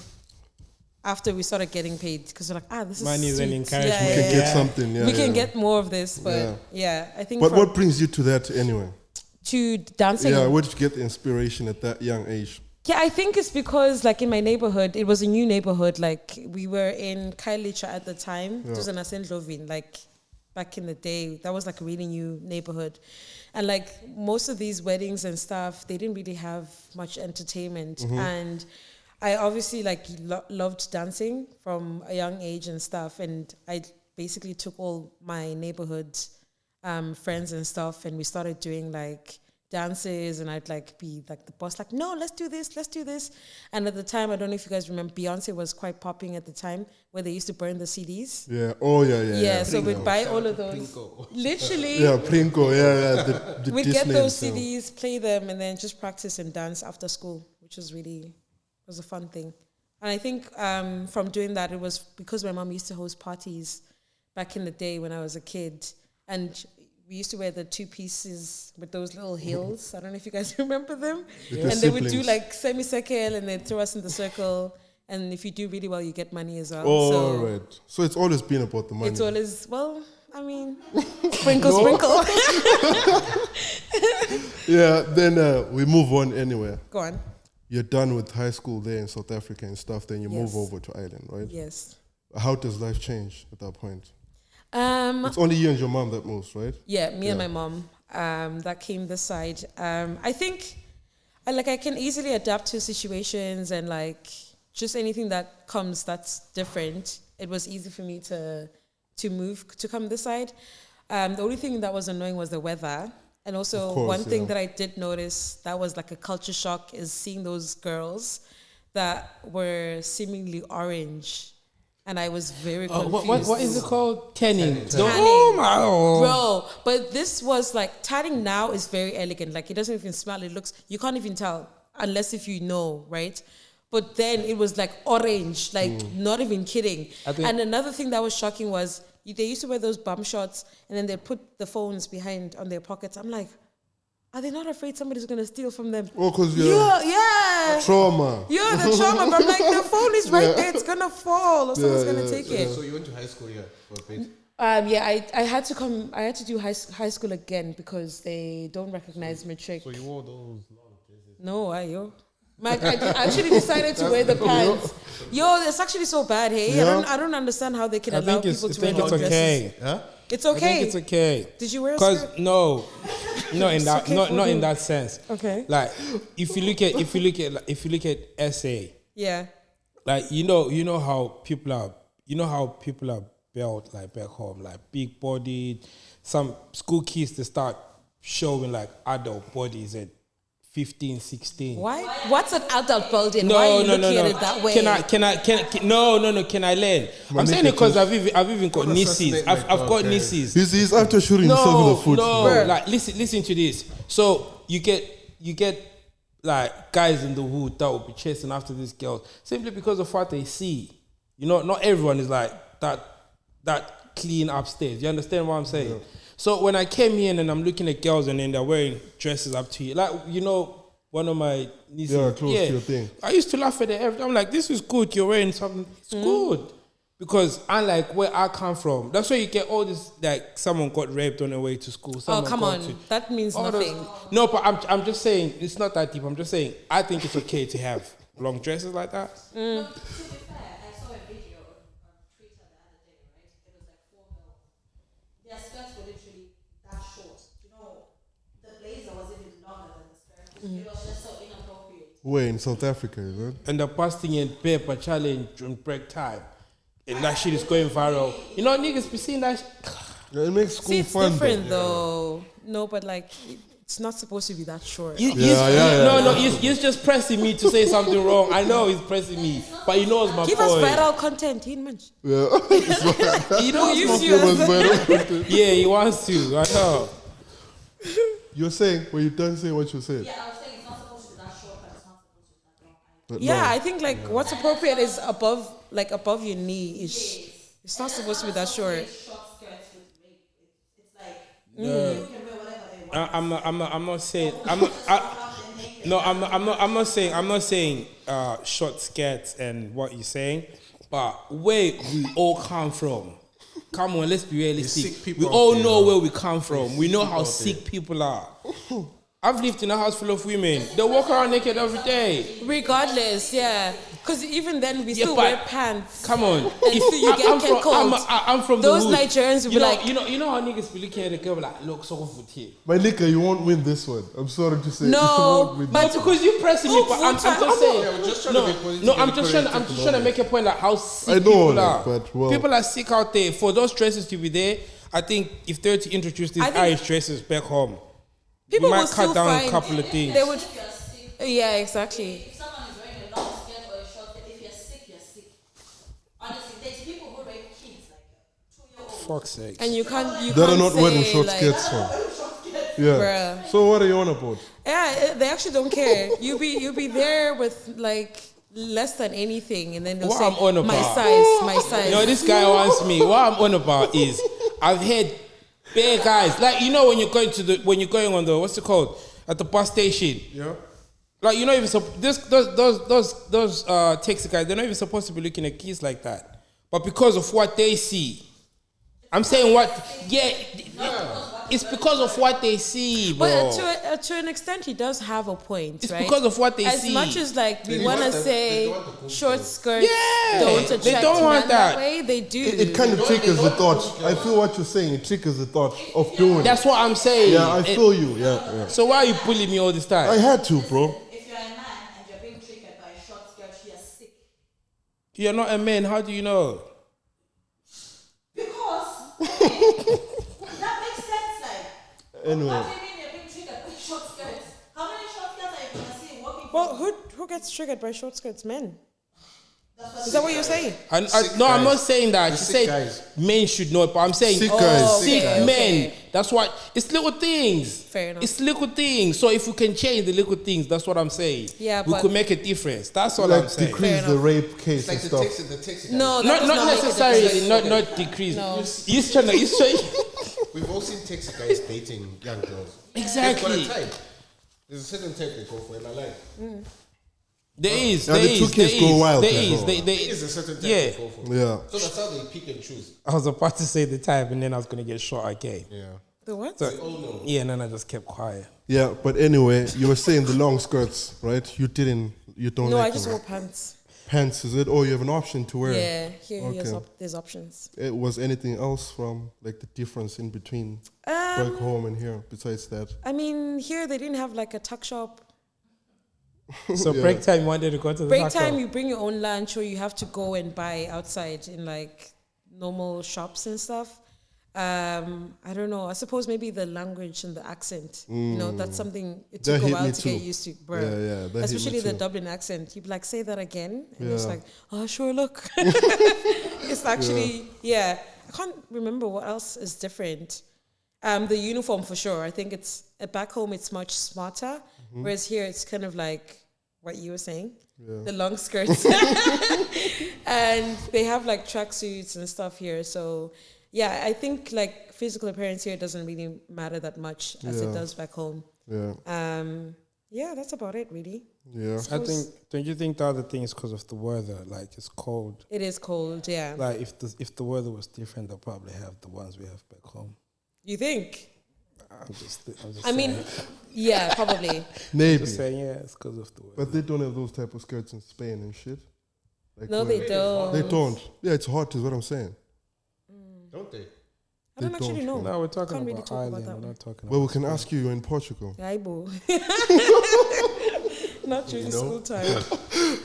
after we started getting paid because we're like, this is Money is an sweet. encouragement. We can get something. Yeah, we can yeah. get more of this, but yeah, I think But from what brings you to that anyway? to dancing. Yeah, where did you get the inspiration at that young age? Yeah, I think it's because like in my neighborhood, it was a new neighborhood. Like we were in Kailicha at the time. It was in Asendlovin, like back in the day. That was like a really new neighborhood. And like most of these weddings and stuff, they didn't really have much entertainment. And I obviously like loved dancing from a young age and stuff. And I basically took all my neighborhood friends and stuff, and we started doing like dances, and I'd like be like the boss, like, no, let's do this. And at the time, I don't know if you guys remember, Beyonce was quite popping at the time, where they used to burn the CDs. Yeah. Oh, yeah. Yeah, so we'd buy all of those. Literally, Yeah, Plinko. Yeah. The we'd Disney get those and stuff. CDs, play them, and then just practice and dance after school, which was a fun thing. And I think from doing that, it was because my mom used to host parties back in the day when I was a kid, and we used to wear the 2 pieces with those little heels. I don't know if you guys remember them. With And the they would do siblings. like semicircle, and they'd throw us in the circle. And if you do really well, you get money as well. Oh, so right. So it's always been about the money. it's always, well, I mean, sprinkle. Yeah, then we move on anyway. Go on. You're done with high school there in South Africa and stuff, then you move Yes. over to Ireland, right? Yes. How does life change at that point? Um, It's only you and your mom that moves, right? Yeah, me and my mom. That came this side. I think, I can easily adapt to situations and like just anything that comes that's different. It was easy for me to move to come this side. The only thing that was annoying was the weather, and also Of course, one thing yeah. that I did notice that was like a culture shock is seeing those girls that were seemingly orange. And I was very confused. What is it called? Tanning. Tanning. Oh my God. Bro, but this was like, tanning now is very elegant. Like, it doesn't even smell. It looks, you can't even tell unless if you know, right? But then it was like orange, like not even kidding. I think- And another thing that was shocking was they used to wear those bum shorts, and then they'd put the phones behind on their pockets. I'm like, are they not afraid somebody's gonna steal from them? Oh, because yeah. trauma. Yeah, the trauma. But I'm like, the phone is right there. It's gonna fall, or someone's gonna take it. So you went to high school here for a bit? I had to come. I had to do high school again because they don't recognize matric. So you wore those long dresses? No, I actually decided to wear the pants. Yo, it's actually so bad. Hey, Yeah. I don't understand how they can I allow think people it's, to wear long okay. dresses. Huh? It's I okay. think it's okay. Did you wear a Because skirt? no, not in that, okay not for not in who? that sense. Okay. Like if you look at SA, Yeah. like you know how people are built like back home, like big bodied. Some school kids they start showing like adult bodies at 15, 16. Why? What's an adult building? Why are you looking at it that way? Can I learn? I'm saying it because I've even got Don't nieces. assassinate I've my got dog, nieces. He's after shooting himself in the foot. No, like listen to this. So you get like guys in the hood that will be chasing after these girls simply because of what they see. You know, not everyone is like that clean upstairs. You understand what I'm saying? Yeah. So when I came in and I'm looking at girls and then they're wearing dresses up to you, like one of my nieces. Yeah, close to your thing. I used to laugh at it every time. I'm like, this is good. You're wearing something. It's good. Because unlike where I come from, that's where you get all this, like someone got raped on the way to school. Oh, come on. That means nothing. No, but I'm just saying, it's not that deep. I'm just saying, I think it's okay to have long dresses like that. No, to be fair, I saw a video on Twitter the other day, right? It was like 4 girls. Their skirts were literally that short. You know, the blazer was even longer than the skirt. It was just so inappropriate. Where in South Africa, is it? And the busting and paper challenge on break time. And that shit is going viral. You know, niggas be seeing that Yeah, it makes school It's fun. different though. No, but like it's not supposed to be that short. No, he's just pressing me to say something wrong. I know he's pressing me, but he knows my Give point. us viral content, he mentioned. Yeah. He knows Use my yours. Yeah, he wants to. I know. You're saying, when you're done saying what you said. Yeah, I was saying it's not supposed to be that short, but it's not supposed to be that long. But Yeah, no. I think like what's appropriate is above your knee ish. It's not supposed to be that short. Short skirts with rape. It's like you can wear whatever they want. I'm not saying. I'm not saying short skirts and what you're saying, but where we all come from. Come on, let's be realistic. sick people We out all there, know man. where we come from. We know how sick people are. I've lived in a house full of women. They walk around naked every day. Regardless, yeah. Because even then we still but- wear pants. Come on. you get caught. I'm from Those the hood. Nigerians will be like- you know how niggas be looking at a girl like, look, so good here. My nigga, you won't win this one. I'm sorry to say. No, you won't win but- this one. Because you pressing me, but I'm just saying. we're just trying to be politically No, I'm just correct trying to make a point like how sick I know people that, are. but, well- People are sick out there. For those dresses to be there, I think if they're to introduce these I think- Irish dresses back home, People we might will cut still down find a couple of things. They would. If you're sick, Yeah, exactly. if someone is wearing a long skirt or a short skirt, if you're sick, you're sick. Honestly, there's people who rape kids, like 2-year-olds. Fuck's sake. And you can't. You That can't are not wearing say, short like, skirts, man. Yeah. Bruh. So what are you on about? Yeah, they actually don't care. You be there with like less than anything, and then they'll What say I'm on my about- size, my size. No, this guy wants me. What I'm on about is I've had bare guys. Like you know when you're going on the what's it called? At the bus station. Yeah. Like you're not even those taxi guys, they're not even supposed to be looking at kids like that. But because of what they see, I'm saying it's because of what they see, bro. But to an extent, he does have a point, It's right? because of what they as see. As much as like we They want to want the- say they want the cool short girls. skirts don't attract they don't want men that that. way, they do. It kind of triggers the thought. I feel what you're saying. It triggers the thought of doing it. That's what I'm saying. Yeah, I feel you. Yeah. So why are you bullying me all this time? I had to, bro. If you're a man and you're being triggered by a short skirt, you're sick. You're not a man. How do you know? Because that makes sense, like. Anyway. What do you mean you're being triggered by short skirts? How many short skirts are you gonna see walking? Well, who gets triggered by short skirts? Men. The Is that what you're saying? No, I'm not saying that. The She sick said guys. men should know it, but I'm saying Sick guys. sick Okay, men. okay. That's why it's little things. Fair enough. It's little things. So if we can change the little things, that's what I'm saying. Yeah, we but- could make a difference. That's all I'm Like saying. decrease Fair the enough. rape case It's like and the stuff. text. No, that Not does not make a necessarily. difference. Not decrease. No. He's trying to. We've all seen taxi guys dating young girls. Exactly. They've got a type. There's a certain type they go for, and I like. There is. And the two kids go wild There as is. well. There There is a certain type Yeah. they go for. Yeah. So that's how they pick and choose. I was about to say the type, and then I was gonna get shot again. Yeah. The what? So, Oh no. yeah, and then I just kept quiet. Yeah, but anyway, you were saying the long skirts, right? You don't No, like I just them, wore right? pants. Pants, is it? Oh, you have an option to wear. Yeah, here's Okay. there's options. It was anything else from like the difference in between back home and here besides that? I mean, here they didn't have like a tuck shop. So Yeah. break time, you wanted to go to the Break taco. time, you bring your own lunch, or you have to go and buy outside in like normal shops and stuff. I don't know. I suppose maybe the language and the accent. You know, that's something it That took a hit while me to get too. used to, bro. Yeah, yeah, that hit me Especially the too. Dublin accent. You'd be like, say that again, and it's Yeah. like, oh, sure, look. It's actually, yeah. I can't remember what else is different. The uniform for sure. I think it's back home. It's much smarter, whereas here it's kind of like what you were saying, the long skirts, and they have like tracksuits and stuff here. So yeah, I think like physical appearance here doesn't really matter that much as it Yeah. does back home. Yeah. Yeah, that's about it really. Yeah. I think. Don't you think the other thing is because of the weather? Like it's cold. It is cold, yeah. Like if the weather was different, they'll probably have the ones we have back home. You think? I'm just I mean, yeah, probably. Maybe. just saying, yeah, it's because of the weather. But they don't have those type of skirts in Spain and shit. Like No, where- they don't. They don't. Yeah, it's hot is what I'm saying. Don't they? I don't They actually don't. know. No, we're talking Can't really about talk about Ireland. that We're one. not talking Well, we about. can ask you, you're in Portugal. Yeah, boo. Not during You know? school time.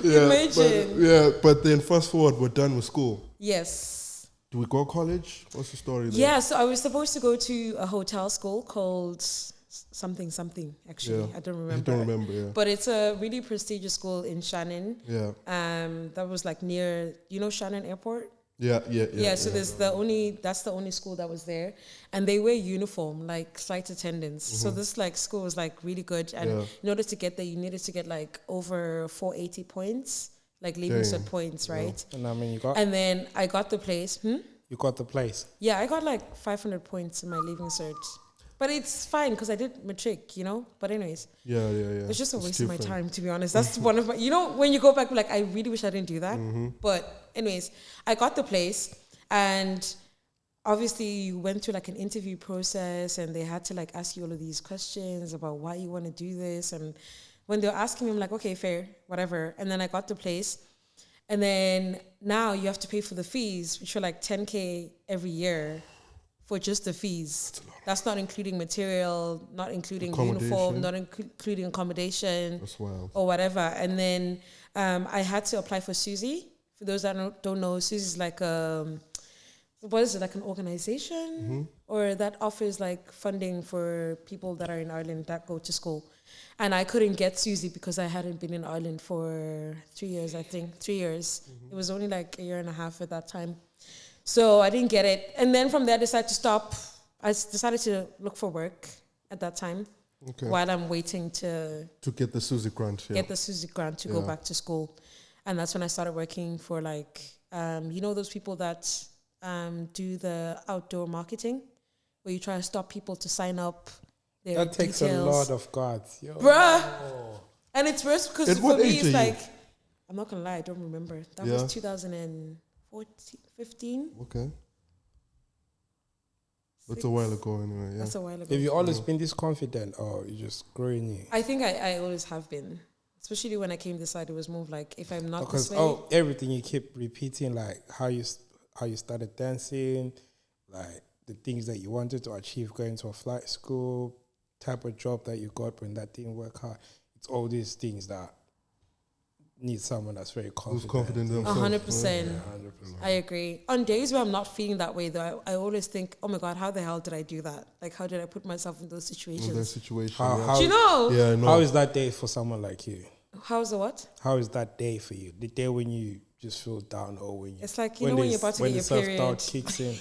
Yeah, Imagine. but then fast forward, we're done with school. Yes. Do we go college? What's the story there? Yeah, so I was supposed to go to a hotel school called something, actually. Yeah. I don't I remember. don't remember, yeah. But it's a really prestigious school in Shannon. Yeah. That was like near, you know, Shannon Airport? Yeah. So that's the only school that was there, and they wear uniform, like flight attendants. So this like school was like really good, and Yeah. in order to get there, you needed to get like over 480 points, like leaving cert Damn. points, right? And I mean, you got And then I got the place. you got the place. Yeah, I got like 500 points in my leaving cert, but it's fine because I did matric, you know. But anyways, Yeah. it's just a waste of my different. time, to be honest. That's one of my, you know, when you go back, like, I really wish I didn't do that. But anyways, I got the place, and obviously you went through like an interview process, and they had to like ask you all of these questions about why you want to do this. And when they were asking me, I'm like, okay, fair, whatever. And then I got the place, and then now you have to pay for the fees, which are like 10K every year for just the fees. That's not including material, not including uniform, Accommodation. not including accommodation That's wild. or whatever. And then I had to apply for Susie. For those that don't know, Susie's like what is it, like an organization or that offers like funding for people that are in Ireland that go to school. And I couldn't get Susie because I hadn't been in Ireland for 3 years, I think. 3 years. It was only like a year and a half at that time. So I didn't get it. And then from there, I decided to stop. I decided to look for work at that time Okay. while I'm waiting to To get the Susie grant, yeah. get the Susie grant to go Yeah. back to school. And that's when I started working for like, you know, those people that do the outdoor marketing where you try to stop people to sign up their That takes details. a lot of guts, yo. Bruh. And it's worse because At for what me, age it's are you? like, I'm not going to lie, I don't remember. That Yeah. was 2014, 15. Okay. That's a while ago anyway, yeah. That's a while ago. Have you always been this confident, or you just growing it? I think I always have been. Especially when I came this side, it was more of like, if I'm not Because this way, everything you keep repeating, like how you started dancing, like the things that you wanted to achieve going to a flight school, type of job that you got when that didn't work out. It's all these things that need someone that's very Who's confident. confident in themselves. 100%. Yeah, 100%. I agree. On days where I'm not feeling that way, though, I always think, oh my God, how the hell did I do that? Like, how did I put myself in those In situations? their situation. How- yeah. how- Do you know? Yeah, I know. How is that day for someone like you? How's the what? How is that day for you? The day when you just feel down, or when you, It's like, you know, when you're about to when get the your period. self-doubt kicks in.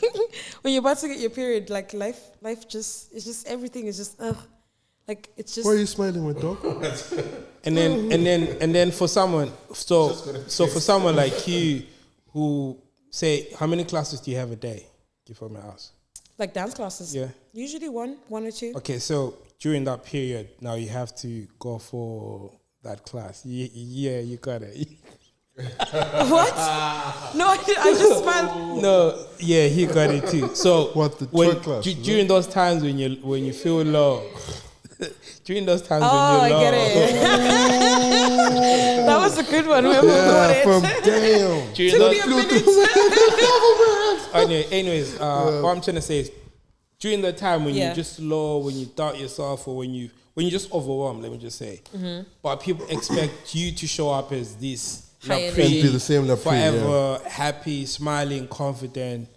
When you're about to get your period, like life just, it's just, everything is just, like, it's just. Why are you smiling, my dog? And then for someone, so for someone like you, who say, how many classes do you have a day? If I may ask. Like dance classes? Yeah. Usually one or two. Okay, so during that period, now you have to go for that class. Yeah, you got it. What? No, I just smiled. No, yeah, he got it too. So What, the when, twerk class, is during those times when you feel low, during those times Oh, when I you're get low, it. That was a good one. Whoever got Yeah, it. from damn. during Took those, me a minute. anyways, what I'm trying to say is, during the time when Yeah. you're just low, when you doubt yourself, or when you're just overwhelmed, let me just say, but people expect you to show up as this High Lapri, energy. And be the same Lapri, forever happy, smiling, confident.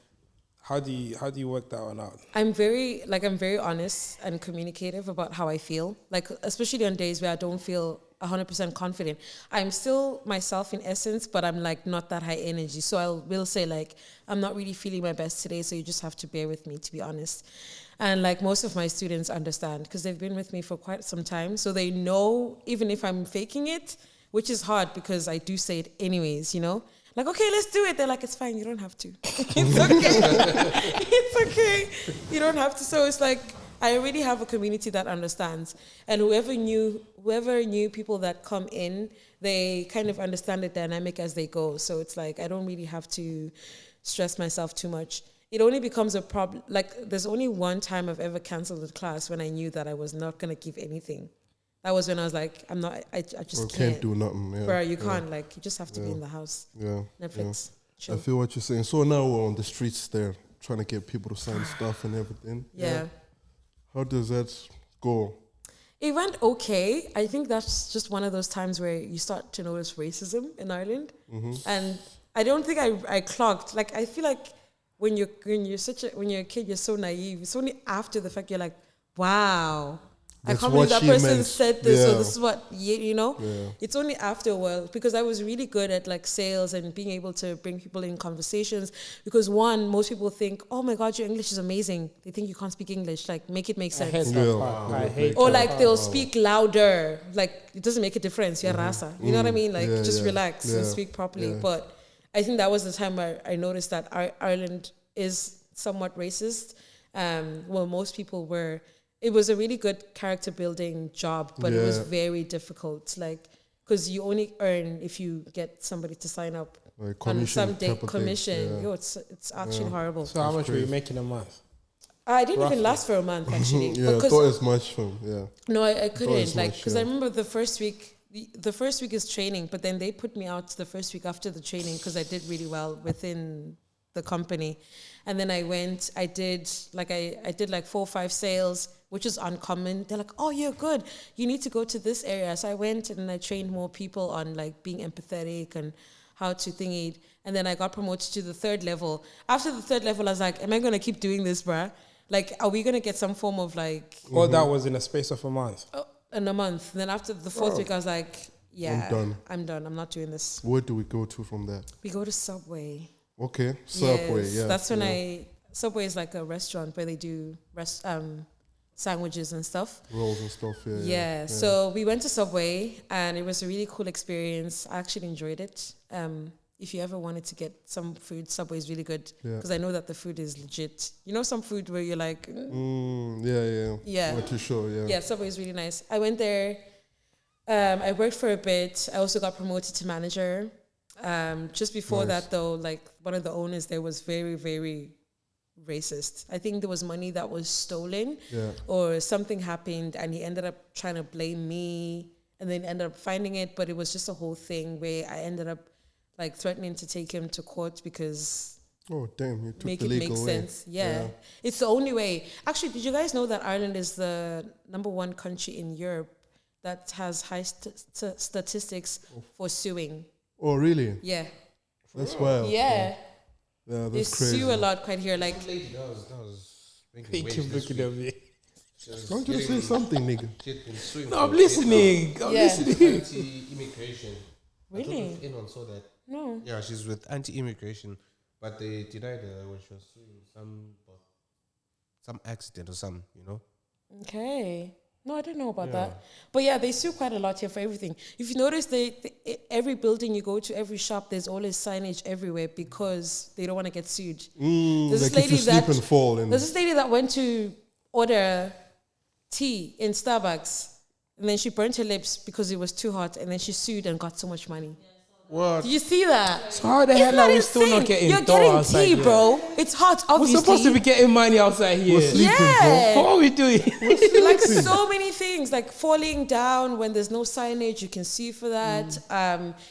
How do you work that one out? I'm very honest and communicative about how I feel. Like, especially on days where I don't feel 100% confident. I'm still myself in essence, but I'm like not that high energy. So I will say like, I'm not really feeling my best today. So you just have to bear with me, to be honest. And like most of my students understand because they've been with me for quite some time. So they know even if I'm faking it, which is hard because I do say it anyways, you know? Like, okay, let's do it. They're like, it's fine. You don't have to. It's okay. It's okay. You don't have to. So it's like, I already have a community that understands. And whoever new people that come in, they kind of understand the dynamic as they go. So it's like, I don't really have to stress myself too much. It only becomes a problem. Like, there's only one time I've ever canceled a class when I knew that I was not going to give anything. That was when I was like, I just can't do nothing. Yeah. Bro, you can't. Like, you just have to be in the house. Yeah. Netflix. I Chill. feel what you're saying. So now we're on the streets there, trying to get people to sign stuff and everything. Yeah. How does that go? It went okay. I think that's just one of those times where you start to notice racism in Ireland. And I don't think I clocked. Like, I feel like when you're a kid, you're so naive. It's only after the fact you're like, wow. That's I can't believe what that she person meant. said this, or Yeah. this is what, you know? Yeah. It's only after a while, because I was really good at like sales and being able to bring people in conversations. Because one, most people think, oh my God, your English is amazing. They think you can't speak English. Like, make it make I hate sense. that Yeah. part. I hate Or that like part. they'll speak louder. Like, it doesn't make a difference. You're rasa. You know what I mean? Like, Yeah, just yeah. relax and Yeah. speak properly. Yeah. But I think that was the time where I noticed that Ireland is somewhat racist. Well, most people were. It was a really good character building job, but it was Yeah. very difficult. Like, because you only earn if you get somebody to sign up Like on commission some day type of thing. commission. Yeah. Yo, it's actually horrible. So how much were you making a month? I didn't roughly. even last for a month actually. Yeah, I because thought as much from, yeah. no, I as couldn't. Like, much, because I yeah. remember the first week. The first week is training, but then they put me out the first week after the training because I did really well within the company. And then I did like 4 or 5 sales, which is uncommon. They're like, oh, you're good. You need to go to this area. So I went and I trained more people on like being empathetic and how to thingy. And then I got promoted to the 3rd level. After the 3rd level, I was like, am I going to keep doing this, bruh? Like, are we going to get some form of like... All that was in a space of a month. in a month. Then after the 4th week, I was like, yeah, I'm done. I'm not doing this. Where do we go to from there? We go to Subway. Okay, Subway, Yes, yeah. that's when yeah. Subway is like a restaurant where they do sandwiches and stuff. Rolls and stuff, yeah. Yeah, so we went to Subway and it was a really cool experience. I actually enjoyed it. If you ever wanted to get some food, Subway is really good Yeah. because I know that the food is legit. You know, some food where you're like, Yeah. Yeah. Not too sure, yeah. yeah, Subway is really nice. I went there. I worked for a bit. I also got promoted to manager. Just before Nice. that, though, like one of the owners there was very, very racist. I think there was money that was stolen Yeah. or something happened and he ended up trying to blame me and then ended up finding it. But it was just a whole thing where I ended up like threatening to take him to court because Oh, damn, you took make the it legal make way. sense. Yeah. It's the only way. Actually, did you guys know that Ireland is the #1 country in Europe that has high statistics for suing? Oh, really? Yeah. That's wild. Yeah. Yeah, They that's crazy. sue a lot quite here. Like, Lady, that was making Thank waves you this looking week. at me. She was Why don't you just say getting- something, nigga? She had been suing No, for I'm listening. I'm Yeah. listening. anti-immigration. I Really? don't know if anyone saw that. No. Yeah, she's with anti-immigration, but they denied her when she was suing some accident or some, you know. Okay. No, I didn't know about that. But yeah, they sue quite a lot here for everything. If you notice, every building you go to, every shop, there's always signage everywhere because they don't want to get sued. There's Like if you slip and fall. And There's this lady that went to order tea in Starbucks, and then she burnt her lips because it was too hot, and then she sued and got so much money. What? Did you see that? So how the Isn't hell that are we still not insane? getting You're dough getting outside tea, here? bro. It's hot, We're obviously. supposed to be getting money outside here. sleeping, Yeah. What are we doing? Like so many things, like falling down when there's no signage, you can sue for that.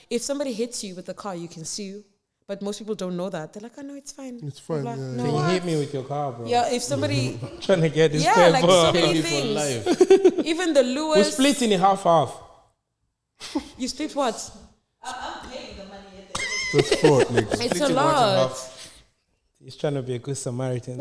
If somebody hits you with the car, you can sue. But most people don't know that. They're like, oh no, it's fine. It's fine, Blah, blah. yeah, No, Can you what? hit me with your car, bro? Yeah, if somebody, Trying to get this yeah, paper. like so many For things. life. Even the We're lures. splitting it half. You split what? I'm paying the money at the That's fraud, nigga. It's a Split it one and lot. half. He's trying to be a good Samaritan.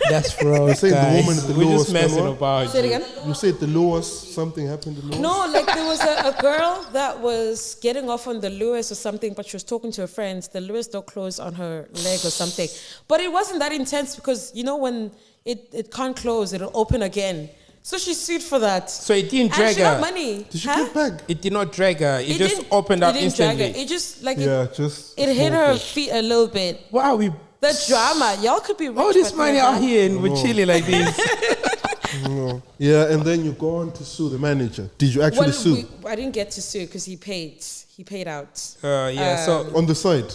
That's fraud, saying the guys. woman at the We're just lowest messing one, about. Say it again. You said the lowest, something happened to Lewis? No, like there was a girl that was getting off on the Lewis or something, but she was talking to her friends. The Lewis door closed on her leg or something. But it wasn't that intense because, you know, when it can't close, it'll open again. So she sued for that. So it didn't And drag she got her. money. Did she Huh? get back? It did not drag her. It just didn't- opened up it didn't drag instantly. her. It just like Yeah, just. it hit her feet a little bit. Why are we? The drama, y'all could be rich. All this but money never. out here and we're chilling like this. No. Yeah, and then you go on to sue the manager. Did you actually sue? I didn't get to sue because he paid. He paid out. Yeah. So On the side.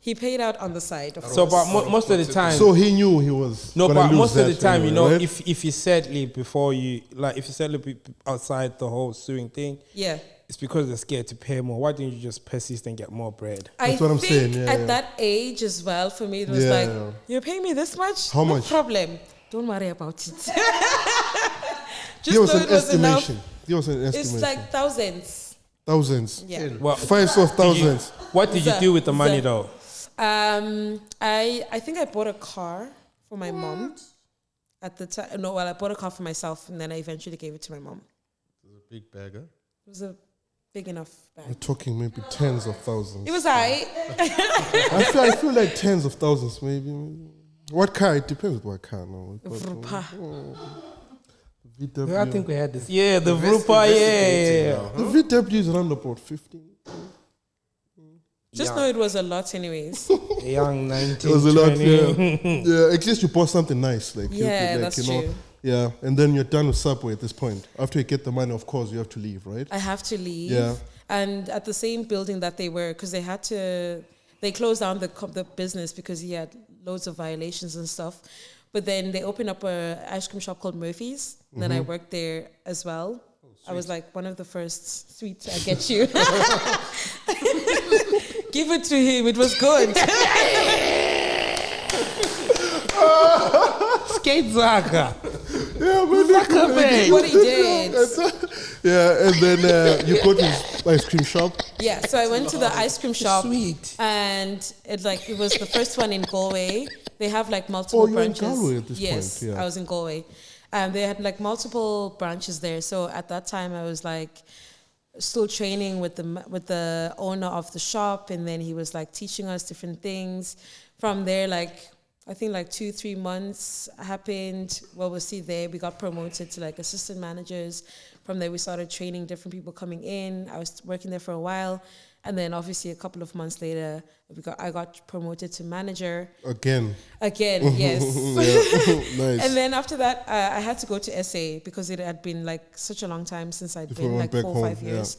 He paid out on the side. Of so, course. but most of the time. So he knew he was. No, gonna but lose most of the that time, you anyway, know, right? if you settle it before you, like, if you settle it outside the whole suing thing, Yeah. it's because they're scared to pay more. Why don't you just persist and get more bread? That's what I'm think saying, yeah, at yeah. that age as well, for me, it was Yeah, like, yeah. you're paying me this much? How no much? problem. Don't worry about it. Just Give us know an it was enough. estimation. Give us an It's estimation. like thousands. Thousands. Yeah. Well, Fives of thousands. what did you do with the money though? I think I bought a car for my mom at the time. No, well, I bought a car for myself, and then I eventually gave it to my mom. Big bag, huh? It was a big enough We're bag. talking maybe tens of thousands. It was alright. I feel like tens of thousands, maybe. What car? It depends what car. No. But, Vrupa. VW. I think we had this. Yeah, the Vrupa, yeah. The VW is around about 15. Just know it was a lot, anyways. A young 19, It was a lot, 20. yeah. Yeah, at least you bought something nice. Like, you Yeah, could, like, that's you know, true. Yeah, and then you're done with Subway at this point. After you get the money, of course, you have to leave, right? I have to leave. Yeah. And at the same building that they were, because they closed down the business because he had loads of violations and stuff. But then they opened up a ice cream shop called Murphy's. And then I worked there as well. I was like one of the first. Sweet, I get you. Give it to him. It was good. Skate Zaka. Yeah, man. What he did. Yeah, and then you go to his ice cream shop. Yeah, so I went to the ice cream shop. Sweet. And it was the first one in Galway. They have like multiple You were in branches. Galway at this yes, point, yeah. I was in Galway. They had like multiple branches there. So at that time, I was like still training with the owner of the shop, and then he was like teaching us different things. From there, like I think like 2-3 months happened. Well, we'll see there. We got promoted to like assistant managers. From there, we started training different people coming in. I was working there for a while. And then obviously a couple of months later, I got promoted to manager. Again. Yes. Yeah. Nice. And then after that, I had to go to SA because it had been like such a long time since I'd Before you been went like back 4 or home, 5 years.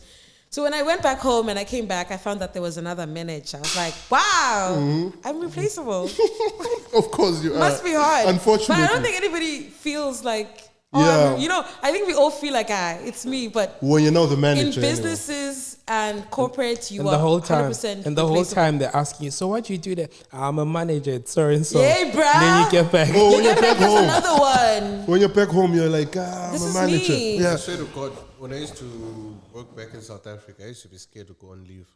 So when I went back home and I came back, I found that there was another manager. I was like, wow, I'm replaceable. Of course you are. Must be hard. Unfortunately. But I don't think anybody feels like, Yeah. you know, I think we all feel like, it's me. But When you know the in manager. businesses and corporate, you And are the whole time, 100% and the whole replaceable. time they're asking you, so what do you do there? I'm a manager at so and so. Yay, bruh. And then you get back. Oh, You when you're get back back with home. another one. When you're back home, you're like, I'm This a is manager. me. Yeah. I swear to God, when I used to work back in South Africa, I used to be scared to go on leave.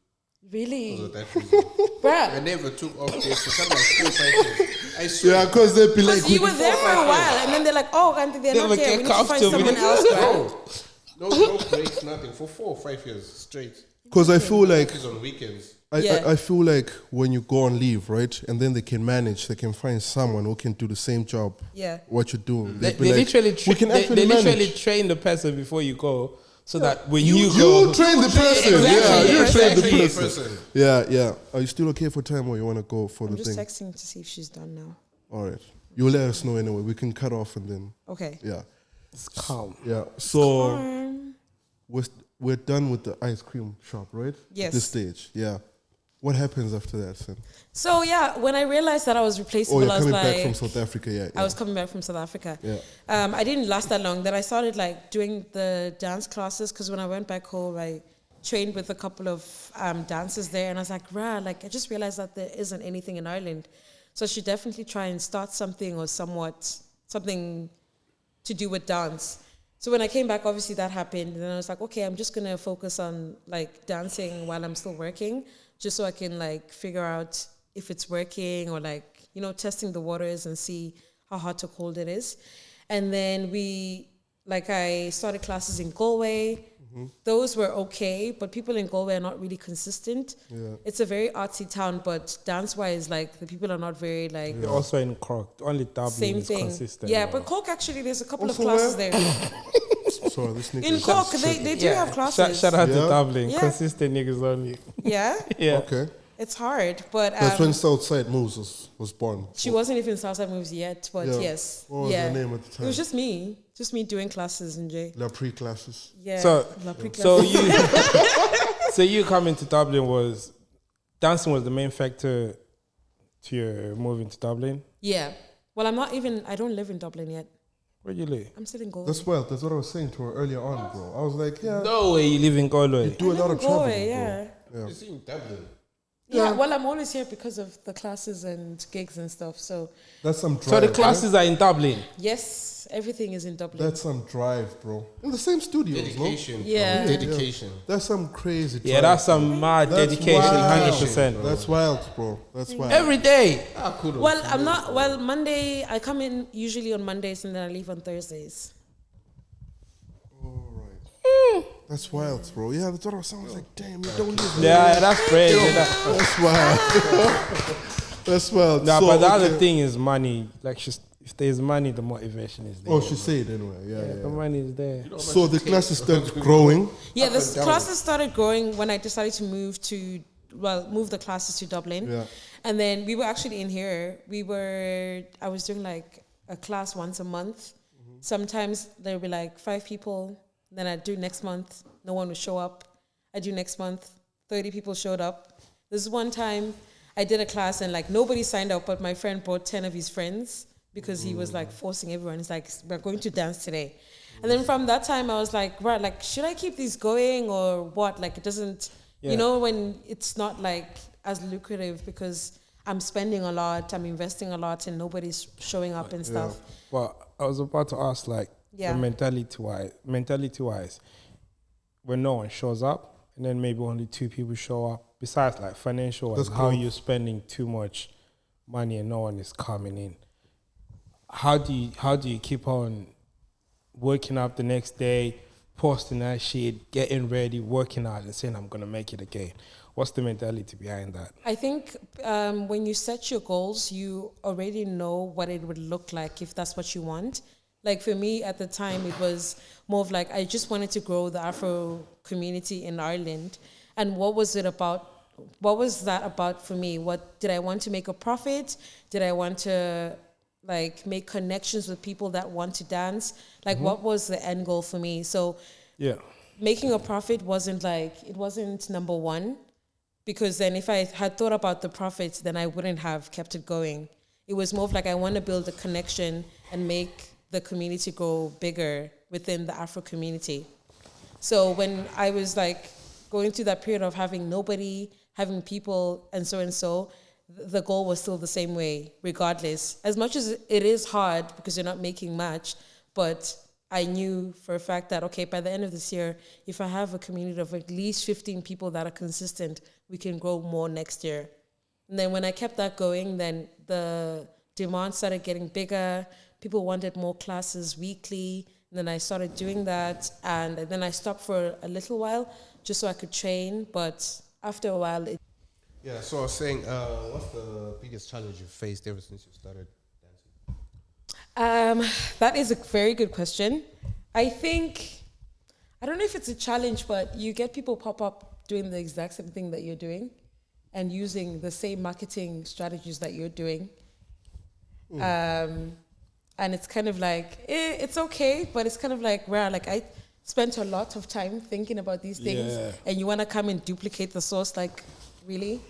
Really? Because of that reason. I Bruh. never took off days for something like 4 or 5 years. I swear. Yeah, because they'd be like, Because you were there for a while, and then they're like, oh, Auntie, they're Never not here. get We need to find comfortable. someone else, bruh. No breaks, nothing. For 4 or 5 years straight. Because I feel like It's on weekends. I feel like when you go on leave, right, and then they can manage, they can find someone who can do the same job. Yeah. What you're doing. They, They'd be like, literally, we can they actually literally manage. train the person before you go, so that when you You go, train the person. Exactly, Yeah, you train the exactly. person. Yeah, yeah. Are you still okay for time, or you want to go for I'm the just thing? texting to see if she's done now. All right. You'll let us know anyway. We can cut off and then. Okay. Yeah. it's calm. Yeah. So we're done with the ice cream shop, right? Yes. At this stage. Yeah. What happens after that, Sen? So yeah, when I realized that I was Oh, replaceable, you're I was coming like, back from South Africa, yeah. I was coming back from South Africa. Yeah. I didn't last that long. Then I started like doing the dance classes because when I went back home, I trained with a couple of dancers there, and I was like, rah, like I just realized that there isn't anything in Ireland, so I should definitely try and start something or something to do with dance. So when I came back, obviously that happened, and then I was like, okay, I'm just gonna focus on like dancing while I'm still working, just so I can like figure out if it's working or like, you know, testing the waters and see how hot or cold it is. And then I started classes in Galway. Those were okay, but people in Galway are not really consistent. Yeah. It's a very artsy town, but dance-wise, like the people are not very like You're also in Cork. Only Dublin same is thing. consistent. Yeah, but Cork actually, there's a couple Also of classes where? there. Sorry, this nigga In is Cork, just they shaking. do have classes. Shout out Yeah. to Dublin. Yeah. Consistent niggas only. Yeah, Yeah. Okay. it's hard, but That's when Southside Moves was born. she wasn't even Southside Moves yet. But Yeah. yes, What was yeah, her name at the it time? was just me doing classes in J. La pre-classes. Yeah, So, La Pre so classes. you, so you coming to Dublin was dancing was the main factor to your moving to Dublin. Yeah. Well, I don't live in Dublin yet. Where you live? I'm still in Galway. That's wild. That's what I was saying to her earlier on, bro. I was like, yeah, No way you live in Galway. do a lot of Galway, traveling, yeah. bro. It's in Dublin. Yeah, well, I'm always here because of the classes and gigs and stuff. So, That's some drive. So the yeah? classes are in Dublin. yes, everything is in Dublin. That's some drive, bro. In the same studios, Dedication. bro. Yeah. Dedication. That's some crazy drive. Yeah, that's some mad That's dedication, wild. 100%. That's wild, bro. That's wild. Every day. Well, I'm not. Well, Monday, I come in usually on Mondays and then I leave on Thursdays. That's wild, bro. Yeah, that's what I was saying. I was like, damn, you don't live. Yeah, that's crazy. That's wild. That's wild. Nah, So, but the other okay. thing is money. Like, just if there's money, the motivation is there. Oh, she said anyway. Yeah, yeah. The money is there. So the classes started growing. Yeah, the classes started growing when I decided to move the classes to Dublin. Yeah. And then we were actually in here. I was doing like a class once a month. Sometimes there would be like 5 people. Then I'd do next month. No one would show up. I do next month. 30 people showed up. This is one time I did a class and like nobody signed up, but my friend brought 10 of his friends because he was like forcing everyone. He's like, we're going to dance today. And then from that time I was like, right, like, should I keep these going or what? Like it doesn't, Yeah. you know, when it's not like as lucrative because I'm spending a lot, I'm investing a lot and nobody's showing up and stuff. But I was about to ask, like, Yeah. the mentality wise, when no one shows up, and then maybe only 2 people show up. Besides, like financial, That's and how cool. you're spending too much money and no one is coming in. How do you keep on waking up the next day, posting that shit, getting ready, working out, and saying I'm gonna make it again? What's the mentality behind that? I think when you set your goals, you already know what it would look like if that's what you want. Like for me at the time, it was more of like I just wanted to grow the Afro community in Ireland. And what was it about? What was that about for me? What did I want to make a profit? Did I want to like make connections with people that want to dance? Like what was the end goal for me? So Yeah. making a profit wasn't number one, because then if I had thought about the profits, then I wouldn't have kept it going. It was more of like I want to build a connection and make the community grow bigger within the Afro community. So when I was like going through that period of having nobody, having people and so, the goal was still the same way, regardless. As much as it is hard because you're not making much, but I knew for a fact that, okay, by the end of this year, if I have a community of at least 15 people that are consistent, we can grow more next year. And then when I kept that going, then the demand started getting bigger. People wanted more classes weekly. And then I started doing that. And then I stopped for a little while just so I could train. But after a while, Yeah, so I was saying, what's the biggest challenge you've faced ever since you started dancing? that is a very good question. I think, I don't know if it's a challenge, but you get people pop up doing the exact same thing that you're doing and using the same marketing strategies that you're doing. And it's kind of like, it's okay, but it's kind of like, rare. Like I spent a lot of time thinking about these things and you want to come and duplicate the source, like really?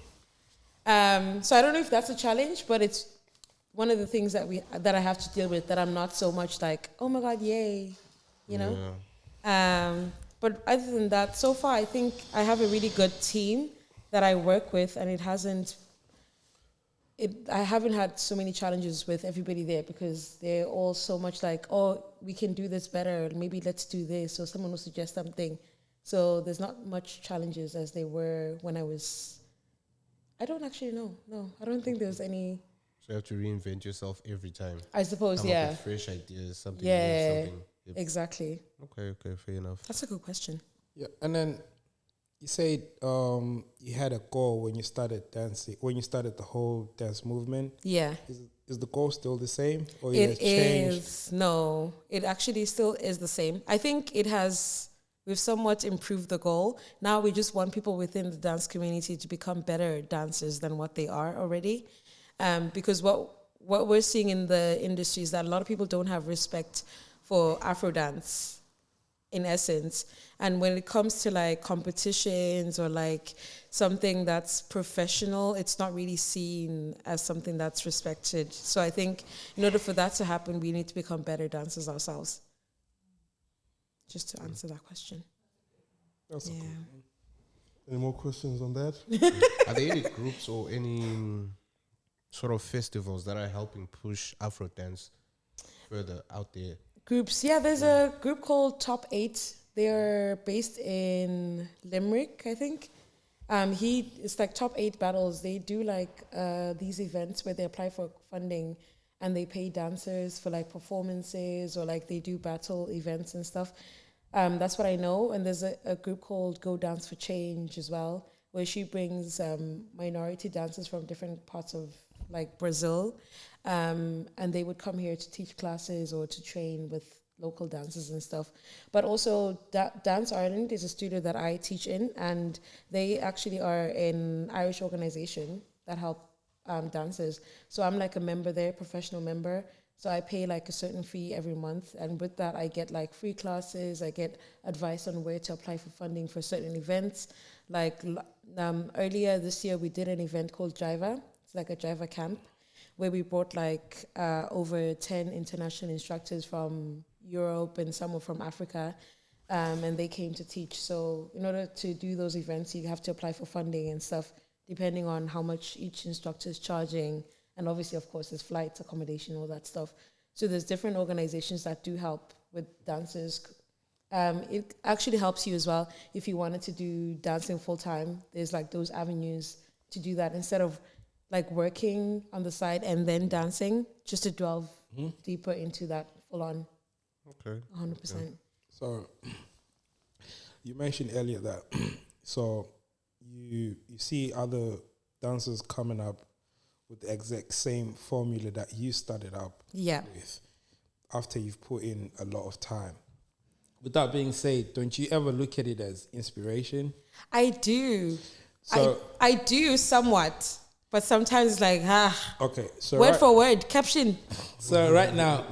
So I don't know if that's a challenge, but it's one of the things that I have to deal with, that I'm not so much like, oh my God, yay, you know? But other than that, so far, I think I have a really good team that I work with, and I haven't had so many challenges with everybody there, because they're all so much like, oh, we can do this better, maybe let's do this, or someone will suggest something. So there's not much challenges as they were when I don't actually know. No, I don't think there's any. So you have to reinvent yourself every time. I suppose, Come yeah. up with fresh ideas, something Yeah, new, something. Yep. exactly. Okay, fair enough. That's a good question. Yeah, and then you said you had a goal when you started dancing, when you started the whole dance movement. Yeah. Is the goal still the same, or It has changed? is. No, it actually still is the same. I think we've somewhat improved the goal. Now we just want people within the dance community to become better dancers than what they are already. Because what we're seeing in the industry is that a lot of people don't have respect for Afro dance, in essence. And when it comes to like competitions or like something that's professional, it's not really seen as something that's respected. So I think in order for that to happen, we need to become better dancers ourselves. Just to answer that question. That's Yeah. Any more questions on that? Are there any groups or any sort of festivals that are helping push Afro dance further out there? Groups, yeah, there's a group called Top 8. They're based in Limerick, I think. It's like Top 8 battles. They do like these events where they apply for funding and they pay dancers for like performances, or like they do battle events and stuff. That's what I know. And there's a group called Go Dance for Change as well, where she brings minority dancers from different parts of like Brazil. And they would come here to teach classes or to train with local dancers and stuff. But also Dance Ireland is a studio that I teach in, and they actually are an Irish organization that help dancers. So I'm like a member there, professional member. So I pay like a certain fee every month, and with that I get like free classes, I get advice on where to apply for funding for certain events. Like earlier this year we did an event called Jiva. It's like a Jiva camp, where we brought like over 10 international instructors from Europe, and some were from Africa, and they came to teach. So in order to do those events, you have to apply for funding and stuff, depending on how much each instructor is charging. And obviously, of course, there's flights, accommodation, all that stuff. So there's different organizations that do help with dancers. It actually helps you as well if you wanted to do dancing full time. There's like those avenues to do that instead of like working on the side and then dancing, just to delve deeper into that full on. Okay. 100%. Okay. So you mentioned earlier that so you see other dancers coming up with the exact same formula that you started up with after you've put in a lot of time. With that being said, don't you ever look at it as inspiration? I do. So I do somewhat, but sometimes it's like, okay, so word for word, caption. So right now,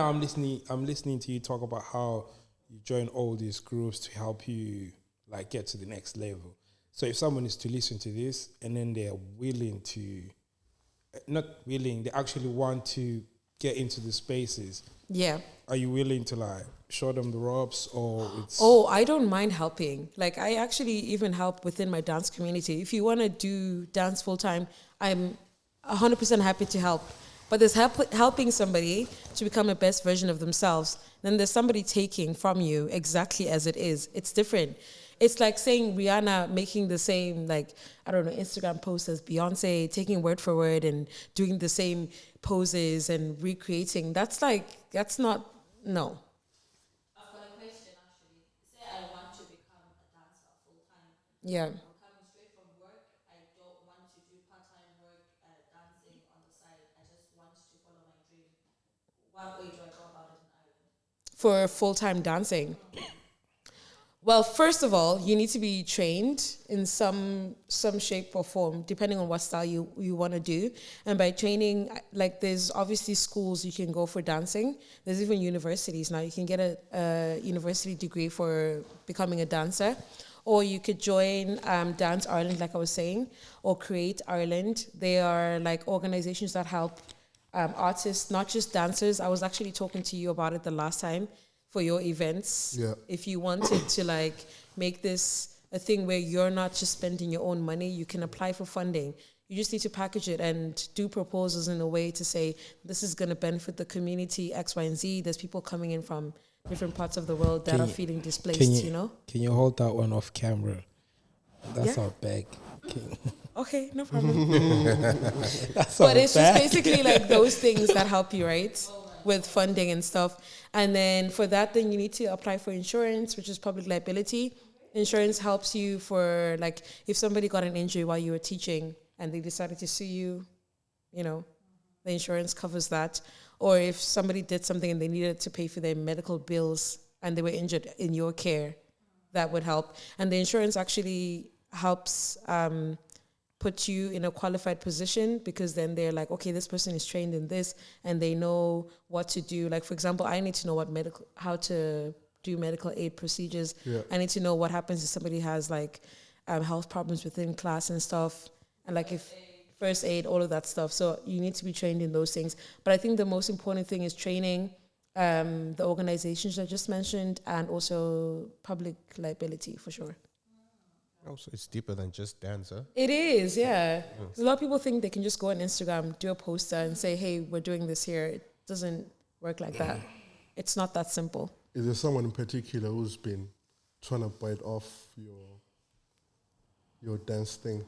I'm listening to you talk about how you join all these groups to help you like get to the next level. So if someone is to listen to this and then they're willing to, not willing, they actually want to get into the spaces. Yeah. Are you willing to like show them the ropes, or it's? Oh, I don't mind helping. Like I actually even help within my dance community. If you want to do dance full time, I'm 100% happy to help. But there's helping somebody to become a best version of themselves. Then there's somebody taking from you exactly as it is. It's different. It's like saying Rihanna making the same, like, I don't know, Instagram post as Beyonce, taking word for word and doing the same poses and recreating. That's not, no. I've got a question actually. Say I want to become a dancer full time. Yeah. I'm coming straight from work. I don't want to do part-time work, dancing on the side. I just want to follow my dream. What way do I go about it in Ireland? For full-time dancing. Well, first of all, you need to be trained in some shape or form, depending on what style you want to do. And by training, like there's obviously schools you can go for dancing. There's even universities now. You can get a university degree for becoming a dancer. Or you could join Dance Ireland, like I was saying, or Create Ireland. They are like organizations that help artists, not just dancers. I was actually talking to you about it the last time. For your events, if you wanted to like make this a thing where you're not just spending your own money, you can apply for funding. You just need to package it and do proposals in a way to say, this is going to benefit the community X, Y, and Z. There's people coming in from different parts of the world that are feeling displaced, you know? Can you hold that one off camera? That's our bag. Okay, no problem. That's But it's just basically like those things that help you, right? With funding and stuff. And then for that, then you need to apply for insurance, which is public liability. Insurance helps you for like if somebody got an injury while you were teaching and they decided to sue you, you know, the insurance covers that. Or if somebody did something and they needed to pay for their medical bills and they were injured in your care, that would help. And the insurance actually helps put you in a qualified position because then they're like, okay, this person is trained in this and they know what to do. Like, for example, I need to know how to do medical aid procedures. Yeah. I need to know what happens if somebody has like health problems within class and stuff. And like if first aid, all of that stuff. So you need to be trained in those things. But I think the most important thing is training the organizations I just mentioned and also public liability for sure. Oh, so it's deeper than just dance, huh? It is, yeah. A lot of people think they can just go on Instagram, do a poster and say, hey, we're doing this here. It doesn't work like that. It's not that simple. Is there someone in particular who's been trying to bite off your dance thing?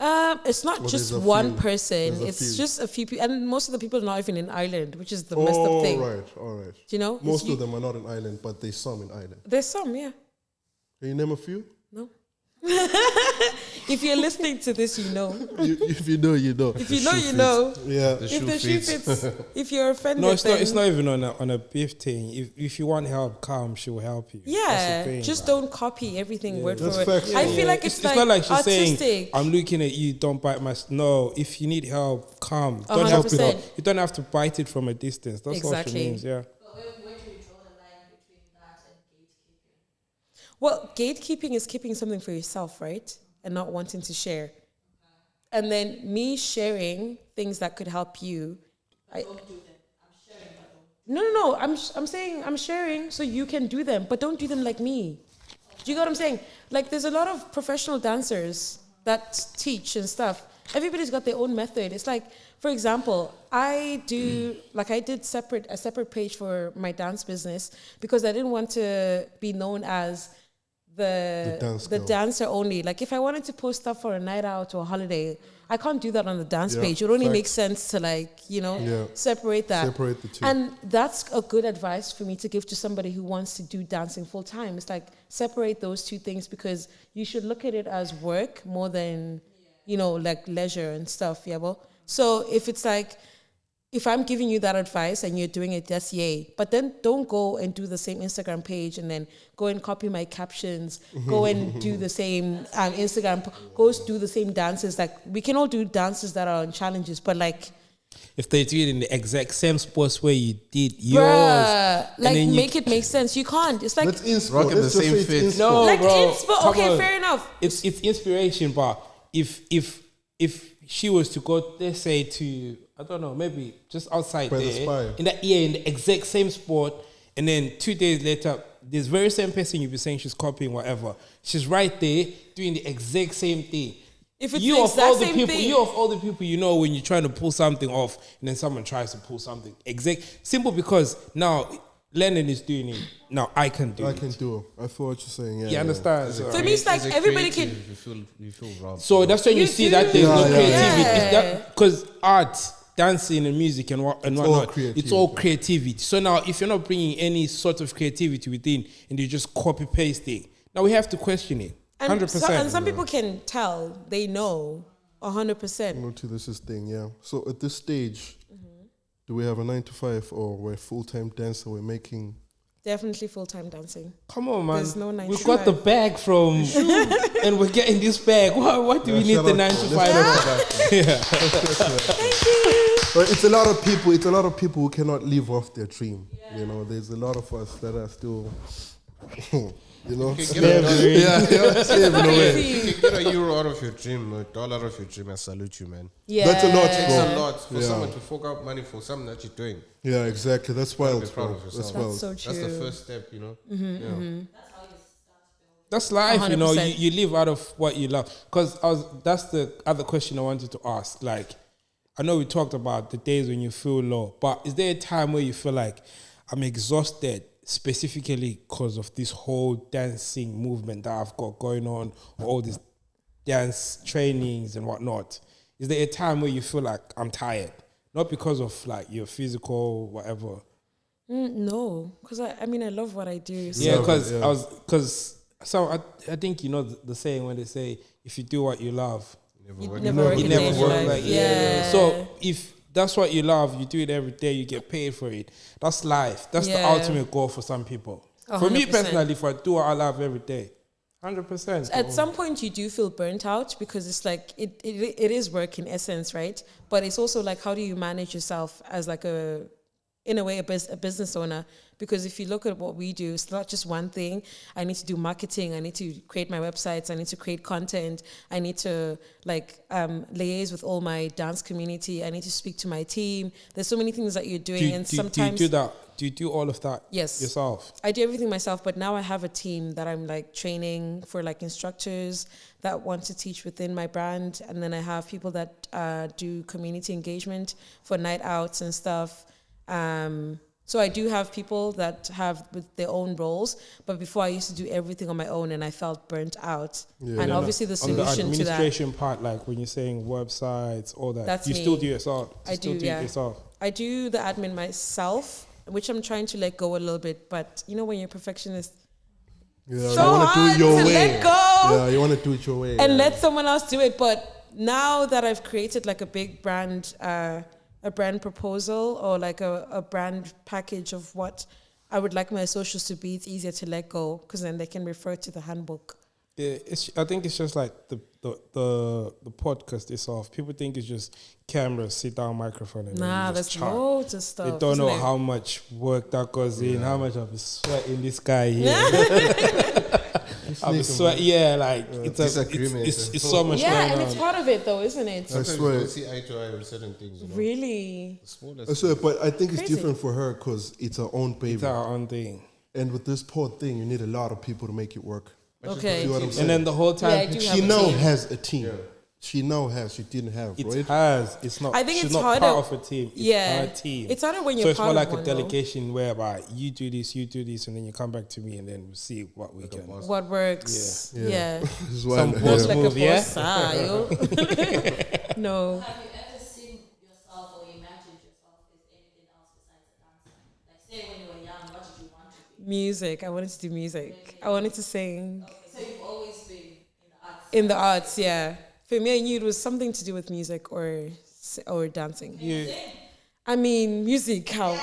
It's not just one person. It's just a few people. And most of the people are not even in Ireland, which is the messed up thing. All right. Do you know? Most of them are not in Ireland, but there's some in Ireland. There's some, yeah. Can you name a few? No. If you're listening to this, you know. If you know, you know. If you know, you know. Yeah. If the shoe fits, if you're offended, no, it's not even on a beef thing. If you want help, Calm, she will help you. Yeah, just don't copy everything word for word. Facts. I feel like it's not like she's artistic. saying, I'm looking at you, don't bite my... No, if you need help, Calm. Don't help it up. You don't have to bite it from a distance. That's what she means, yeah. But where do you draw the line between that and gatekeeping? Well, gatekeeping is keeping something for yourself, right? And not wanting to share. Okay. And then me sharing things that could help you. Don't do them. I'm sharing, but don't. No. I'm saying I'm sharing so you can do them, but don't do them like me. Do you get what I'm saying? Like there's a lot of professional dancers that teach and stuff. Everybody's got their own method. It's like, for example, I did a separate page for my dance business because I didn't want to be known as the dancer only. Like if I wanted to post stuff for a night out or a holiday, I can't do that on the dance page. It only makes sense to separate that. Separate the two. And that's a good advice for me to give to somebody who wants to do dancing full time. It's like separate those two things because you should look at it as work more than, like leisure and stuff. Yeah, well, so if it's like, if I'm giving you that advice and you're doing it, that's yay. But then don't go and do the same Instagram page and then go and copy my captions. Go and do the same Instagram. Go do the same dances. Like we can all do dances that are on challenges, but like if they do it in the exact same sports where you did yours, like make it make sense. You can't. It's like let's inspo. Rocking the same fit. No, like bro. Inspo. Okay, fair enough. It's inspiration, but if she was to go, let's say to, I don't know, maybe just outside there, in the exact same sport, and then 2 days later, this very same person you'll be saying she's copying whatever, she's right there doing the exact same thing. If it's the exact same thing, you of all the people you know when you're trying to pull something off, and then someone tries to pull something simple because now Lennon is doing it. Now I can do it. I can do it. I feel what you're saying. Yeah, you understand? So it means like everybody can. You feel robbed. So that's when you see that there's no creativity. Because art, dancing and music and whatnot, it's all creativity. So now if you're not bringing any sort of creativity within and you just copy pasting, now we have to question it. And 100%. and some people can tell, they know 100%. Luntu, this is thing, yeah. So at this stage, do we have a 9 to 5 or we're full-time dancer? We're making... Definitely full-time dancing. Come on, man. There's no 9 We've to got the 5. bag from, and we're getting this bag. What do we need shout the out 9 to to- 5 for? Thank you. But it's a lot of people. It's a lot of people who cannot live off their dream. You know, there's a lot of us that are still, you know, slaving away. You can get a euro out of your dream, a dollar out of your dream. I salute you, man. Yeah. That's a lot, It's bro. a lot for Yeah. someone to fork out money for something that you're doing. Yeah, exactly. That's wild, Be proud bro. of yourself. That's That's wild. so true. That's the first step, you know. Yeah. That's life, you know. 100%. You live out of what you love. Because that's the other question I wanted to ask. Like, I know we talked about the days when you feel low, but is there a time where you feel like I'm exhausted specifically because of this whole dancing movement that I've got going on, or all these dance trainings and whatnot? Is there a time where you feel like I'm tired? Not because of like your physical whatever. No, because I mean, I love what I do. So. Yeah, Love it, I think you know the saying when they say if you do what you love, You work never work you a never day in work your life. like Yeah. So if that's what you love, you do it every day, you get paid for it. That's life. That's the Yeah. ultimate goal for some people. For me 100%. personally, if I do what I love every day, 100%. At some point, you do feel burnt out because it's like it is work in essence, right? But it's also like, how do you manage yourself as like in a way, a business owner? Because if you look at what we do, it's not just one thing. I need to do marketing. I need to create my websites. I need to create content. I need to like liaise with all my dance community. I need to speak to my team. There's so many things that you're doing, and sometimes do you do that? Do you do all of that? Yes. Yourself? I do everything myself, but now I have a team that I'm like training for, like instructors that want to teach within my brand. And then I have people that do community engagement for night outs and stuff. So I do have people that have with their own roles, but before I used to do everything on my own and I felt burnt out. Yeah. And obviously the On the solution to that, administration part, like when you're saying websites, all that, That's you me. still do it yourself. I do, it yeah. yourself. I do the admin myself, which I'm trying to let go a little bit. But you know, when you're a perfectionist, Yeah, so you want to do hard it your to way. let go. Yeah, you want to do it your way. and yeah. let someone else do it. But now that I've created like a big brand, a brand proposal or like a brand package of what I would like my socials to be, it's easier to let go because then they can refer to the handbook. Yeah, I think it's just like the podcast itself. People think it's just camera, sit down, microphone, and then Nah, you there's just chat. loads of stuff. They don't isn't know there? how much work that goes in, how much I've been sweating this guy here. I've been sweating, yeah, like disagreement. it's so much Yeah, going and on. it's part of it though, isn't it? I Sometimes swear. you don't see eye to eye with certain things. You know? Really? The smallest I swear, but I think it's Crazy. different for her because it's her own baby. It's our own thing. And with this poor thing, you need a lot of people to make it work. Okay. See what I'm saying? And then the whole Yeah, I time, do She have a now team. has a team. She now has. She didn't have, it right? has. It's not. I think she's it's not harder- part of a team. It's Yeah. our team. It's harder when So you're it's part more of like one, a though. delegation whereby you do this, and then you come back to me, and then we'll see what we can. What works? Yeah. This is why Some I'm boss here. Like move, a yeah? boss, yo. No. Have you ever seen yourself or imagined yourself as anything else besides a dancer? Like, say when you were young, what did you want to be? Music. I wanted to do music. I wanted to sing. Okay, so you've always been in the arts. In the arts, yeah. For me, I knew it was something to do with music or dancing. Yeah. I mean, music, how?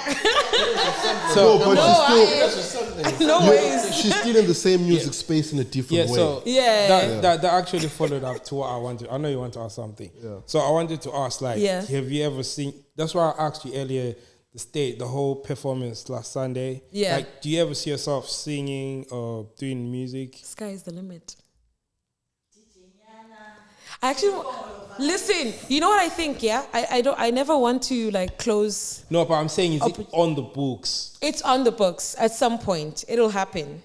So No, but she's still, No ways. she's still in the same music space in a different yeah, way. so Yeah. that actually followed up to what I wanted. I know you want to ask something. Yeah. So I wanted to ask, like, Yeah. have you ever seen? That's why I asked you earlier. The whole performance last Sunday. Yeah. Like, do you ever see yourself singing or doing music? Sky is the limit. I actually listen. You know what I think? Yeah, I never want to like close. No, but I'm saying, is it on the books? It's on the books at some point. It'll happen.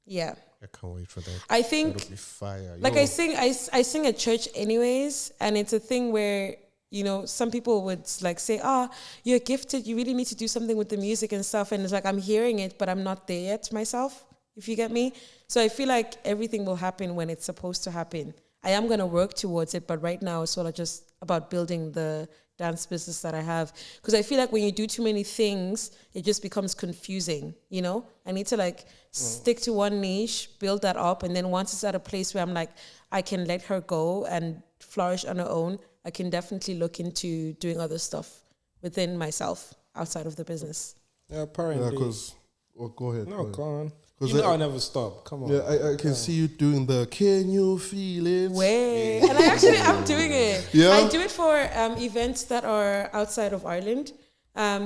Yeah, I can't wait for that. I think. It'll be fire. Like Yo, I sing at church anyways, and it's a thing where, you know, some people would like say, you're gifted, you really need to do something with the music and stuff. And it's like, I'm hearing it, but I'm not there yet myself, if you get me. So I feel like everything will happen when it's supposed to happen. I am going to work towards it, but right now it's sort of just about building the dance business that I have. Because I feel like when you do too many things, it just becomes confusing, you know? I need to like stick to one niche, build that up, and then once it's at a place where I'm like, I can let her go and flourish on her own, I can definitely look into doing other stuff within myself outside of the business. Yeah, apparently. Yeah, because go ahead. No, go come on. Because You know I'll never stop. Come on. Yeah, I can see you doing the "Can you feel it?" Way. And I'm doing it. Yeah? I do it for events that are outside of Ireland.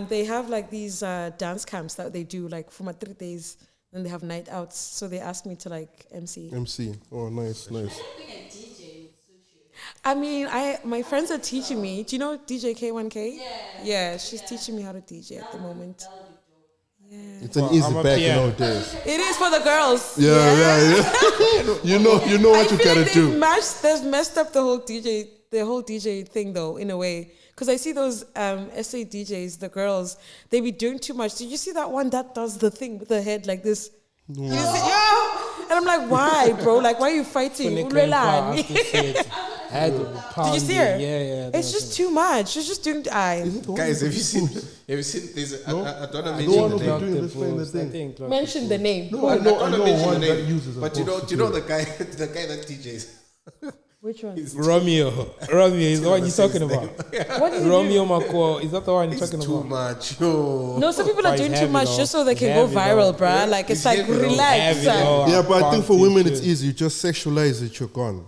They have like these dance camps that they do like for my 3 days, and they have night outs. So they asked me to like MC. MC. Oh, nice. I mean, my friends are teaching me. Do you know DJ K1K? Yeah, she's teaching me how to DJ at the moment. It's an easy I'm a back piano. nowadays. It is for the girls. Yeah. you know what you gotta do. They've messed up the whole DJ thing though, in a way. Because I see those SA DJs, the girls, they be doing too much. Did you see that one that does the thing with the head like this? No. You see, and I'm like, why, bro? Like, why are you fighting? Did you see her? Yeah. It's just too much. She's just doing Guys, have you seen? There's I don't The mention one the who's name. doing this thing, the thing. mention the name. No, I know mention one the that name. uses a But do box you know to the guy that DJs? Which one? Romeo is the one you're talking about. What did he Romeo do? Mako, is that the one you're It's talking too about? much. Yo. No, some people are He's doing too heavy much though. just so they can He's go heavy viral, though. bruh. Like, it's He's like, heavy though. relax. Heavy though. Yeah, but I think for Can't women do it's it. easy. You just sexualize it, you're gone.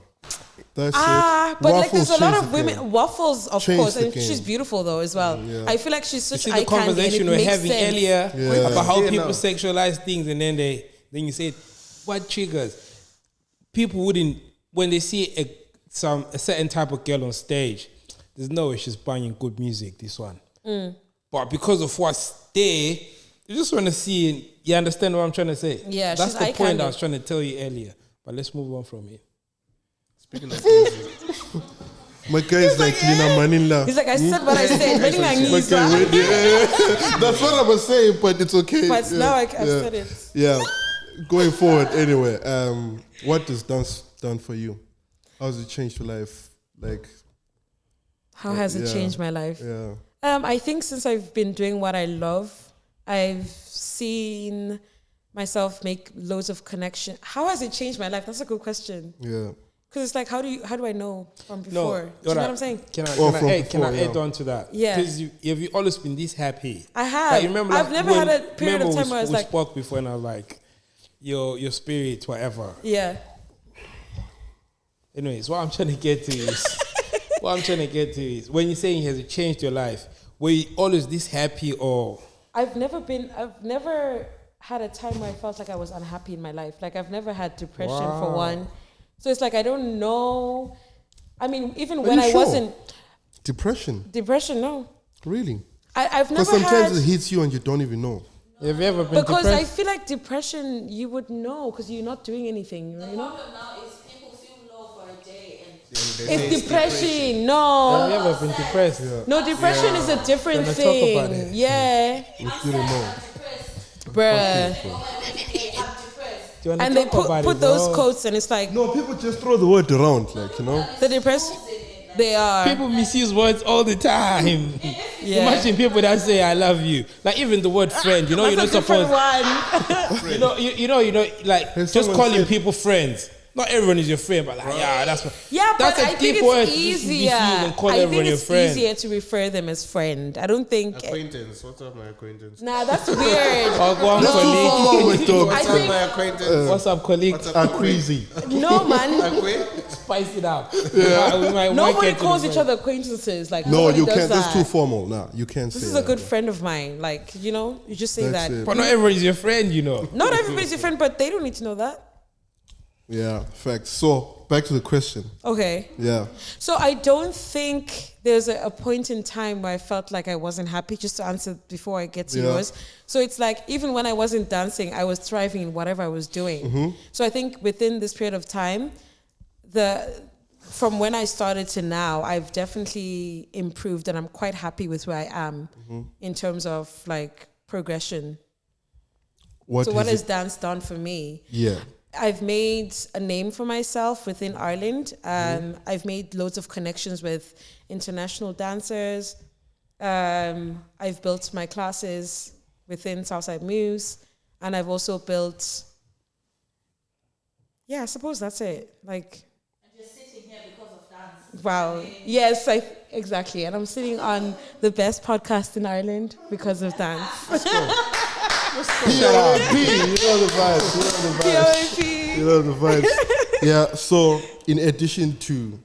That's But it. like, there's a lot changed of the women. game. Waffles, of Changed course, the and she's game. beautiful though as well. Yeah. I feel like she's such See eye the candy, and conversation it we're makes having sense. earlier Yeah. about how Yeah, people no. sexualize things, and then you said what triggers people wouldn't when they see a certain type of girl on stage. There's no way she's banging good music. This one, but because of what's there, you just want to see. And you understand what I'm trying to say? Yeah, that's she's the eye point candy. I was trying to tell you earlier. But let's move on from it. Speaking of music, My guy is like Lina Manila. He's like, I said what I said. Very like My knees, guy, wait, yeah. That's what I was saying, but it's okay. But yeah. now I've yeah. said it. Yeah. Going forward, anyway, what has dance done for you? How has it changed your life? Like, How has it Yeah. changed my life? yeah. I think since I've been doing what I love, I've seen myself make loads of connection. How has it changed my life? That's a good question. Yeah. Because it's like, how do I know from before? Do you know alright. what I'm saying? Can I from add before, add on to that? Yeah. Because have you always been this happy? I have. Like, you remember, I've never when- had a period of remember time where I was we like, spoke before, and I was like, your spirit, whatever. yeah. Anyways, what I'm trying to get to is, when you're saying has it changed your life, were you always this happy or? I've never had a time where I felt like I was unhappy in my life. Like, I've never had depression for Wow. one. So it's like, I don't know. I mean, even Are when you I sure? wasn't Depression. depression, no. Really? I've Because never sometimes had. it hits you and you don't even know. Have you ever been Because I depressed? feel like depression, you would know because you're not doing anything, you know? problem now is people feel low for a day and It's depression. Have No. you ever been depressed? No, depression is a different Can I talk about thing. it? Yeah. You didn't know. Bruh. I'm depressed. Do you want And to they talk put about put it, those bro? quotes and it's like, No, people just throw the word around, like, you know? the depressed, they are. People misuse words all the time. Yeah. Imagine people that say "I love you," like even the word "friend." You know, you're not That's a different supposed. one. You know, like Has just someone calling said- people friends. Not everyone is your friend, but like, yeah, that's what. Yeah, but that's a I think deep word it's to just easier. misuse and call I everyone think your it's friend. easier to refer them as friend. I don't think. acquaintance. What's up, my acquaintance? Nah, that's weird. Or go on, That's too colleague. formal, my dog. I What's up, think my acquaintance? What's up, colleague? What's up, Are crazy. no, man. Acquaintance? Spice it up. We might Nobody get to calls the each friend. other acquaintances. Like, No, nobody you does can't. That's that. too formal. Nah, you can't This say is that. a good friend of mine. Like, you know, you just say That's that. it. But not everyone is your friend, you know. Not everybody's your friend, but they don't need to know that. Yeah, facts. So, back to the question. Okay. Yeah. So I don't think there's a point in time where I felt like I wasn't happy, just to answer before I get to Yeah. yours. So it's like, even when I wasn't dancing, I was thriving in whatever I was doing. Mm-hmm. So I think within this period of time, from when I started to now, I've definitely improved and I'm quite happy with where I am Mm-hmm. in terms of like progression. What So what is has it? dance done for me? Yeah. I've made a name for myself within Ireland. I've made loads of connections with international dancers. I've built my classes within Southside Moves, and I've also built. Yeah, I suppose that's it. Like, And you're sitting here because of dance. wow. Yes, exactly. And I'm sitting on the best podcast in Ireland because of dance. POAP, you know the vibes. POAP. You know the vibes. Yeah, so in addition to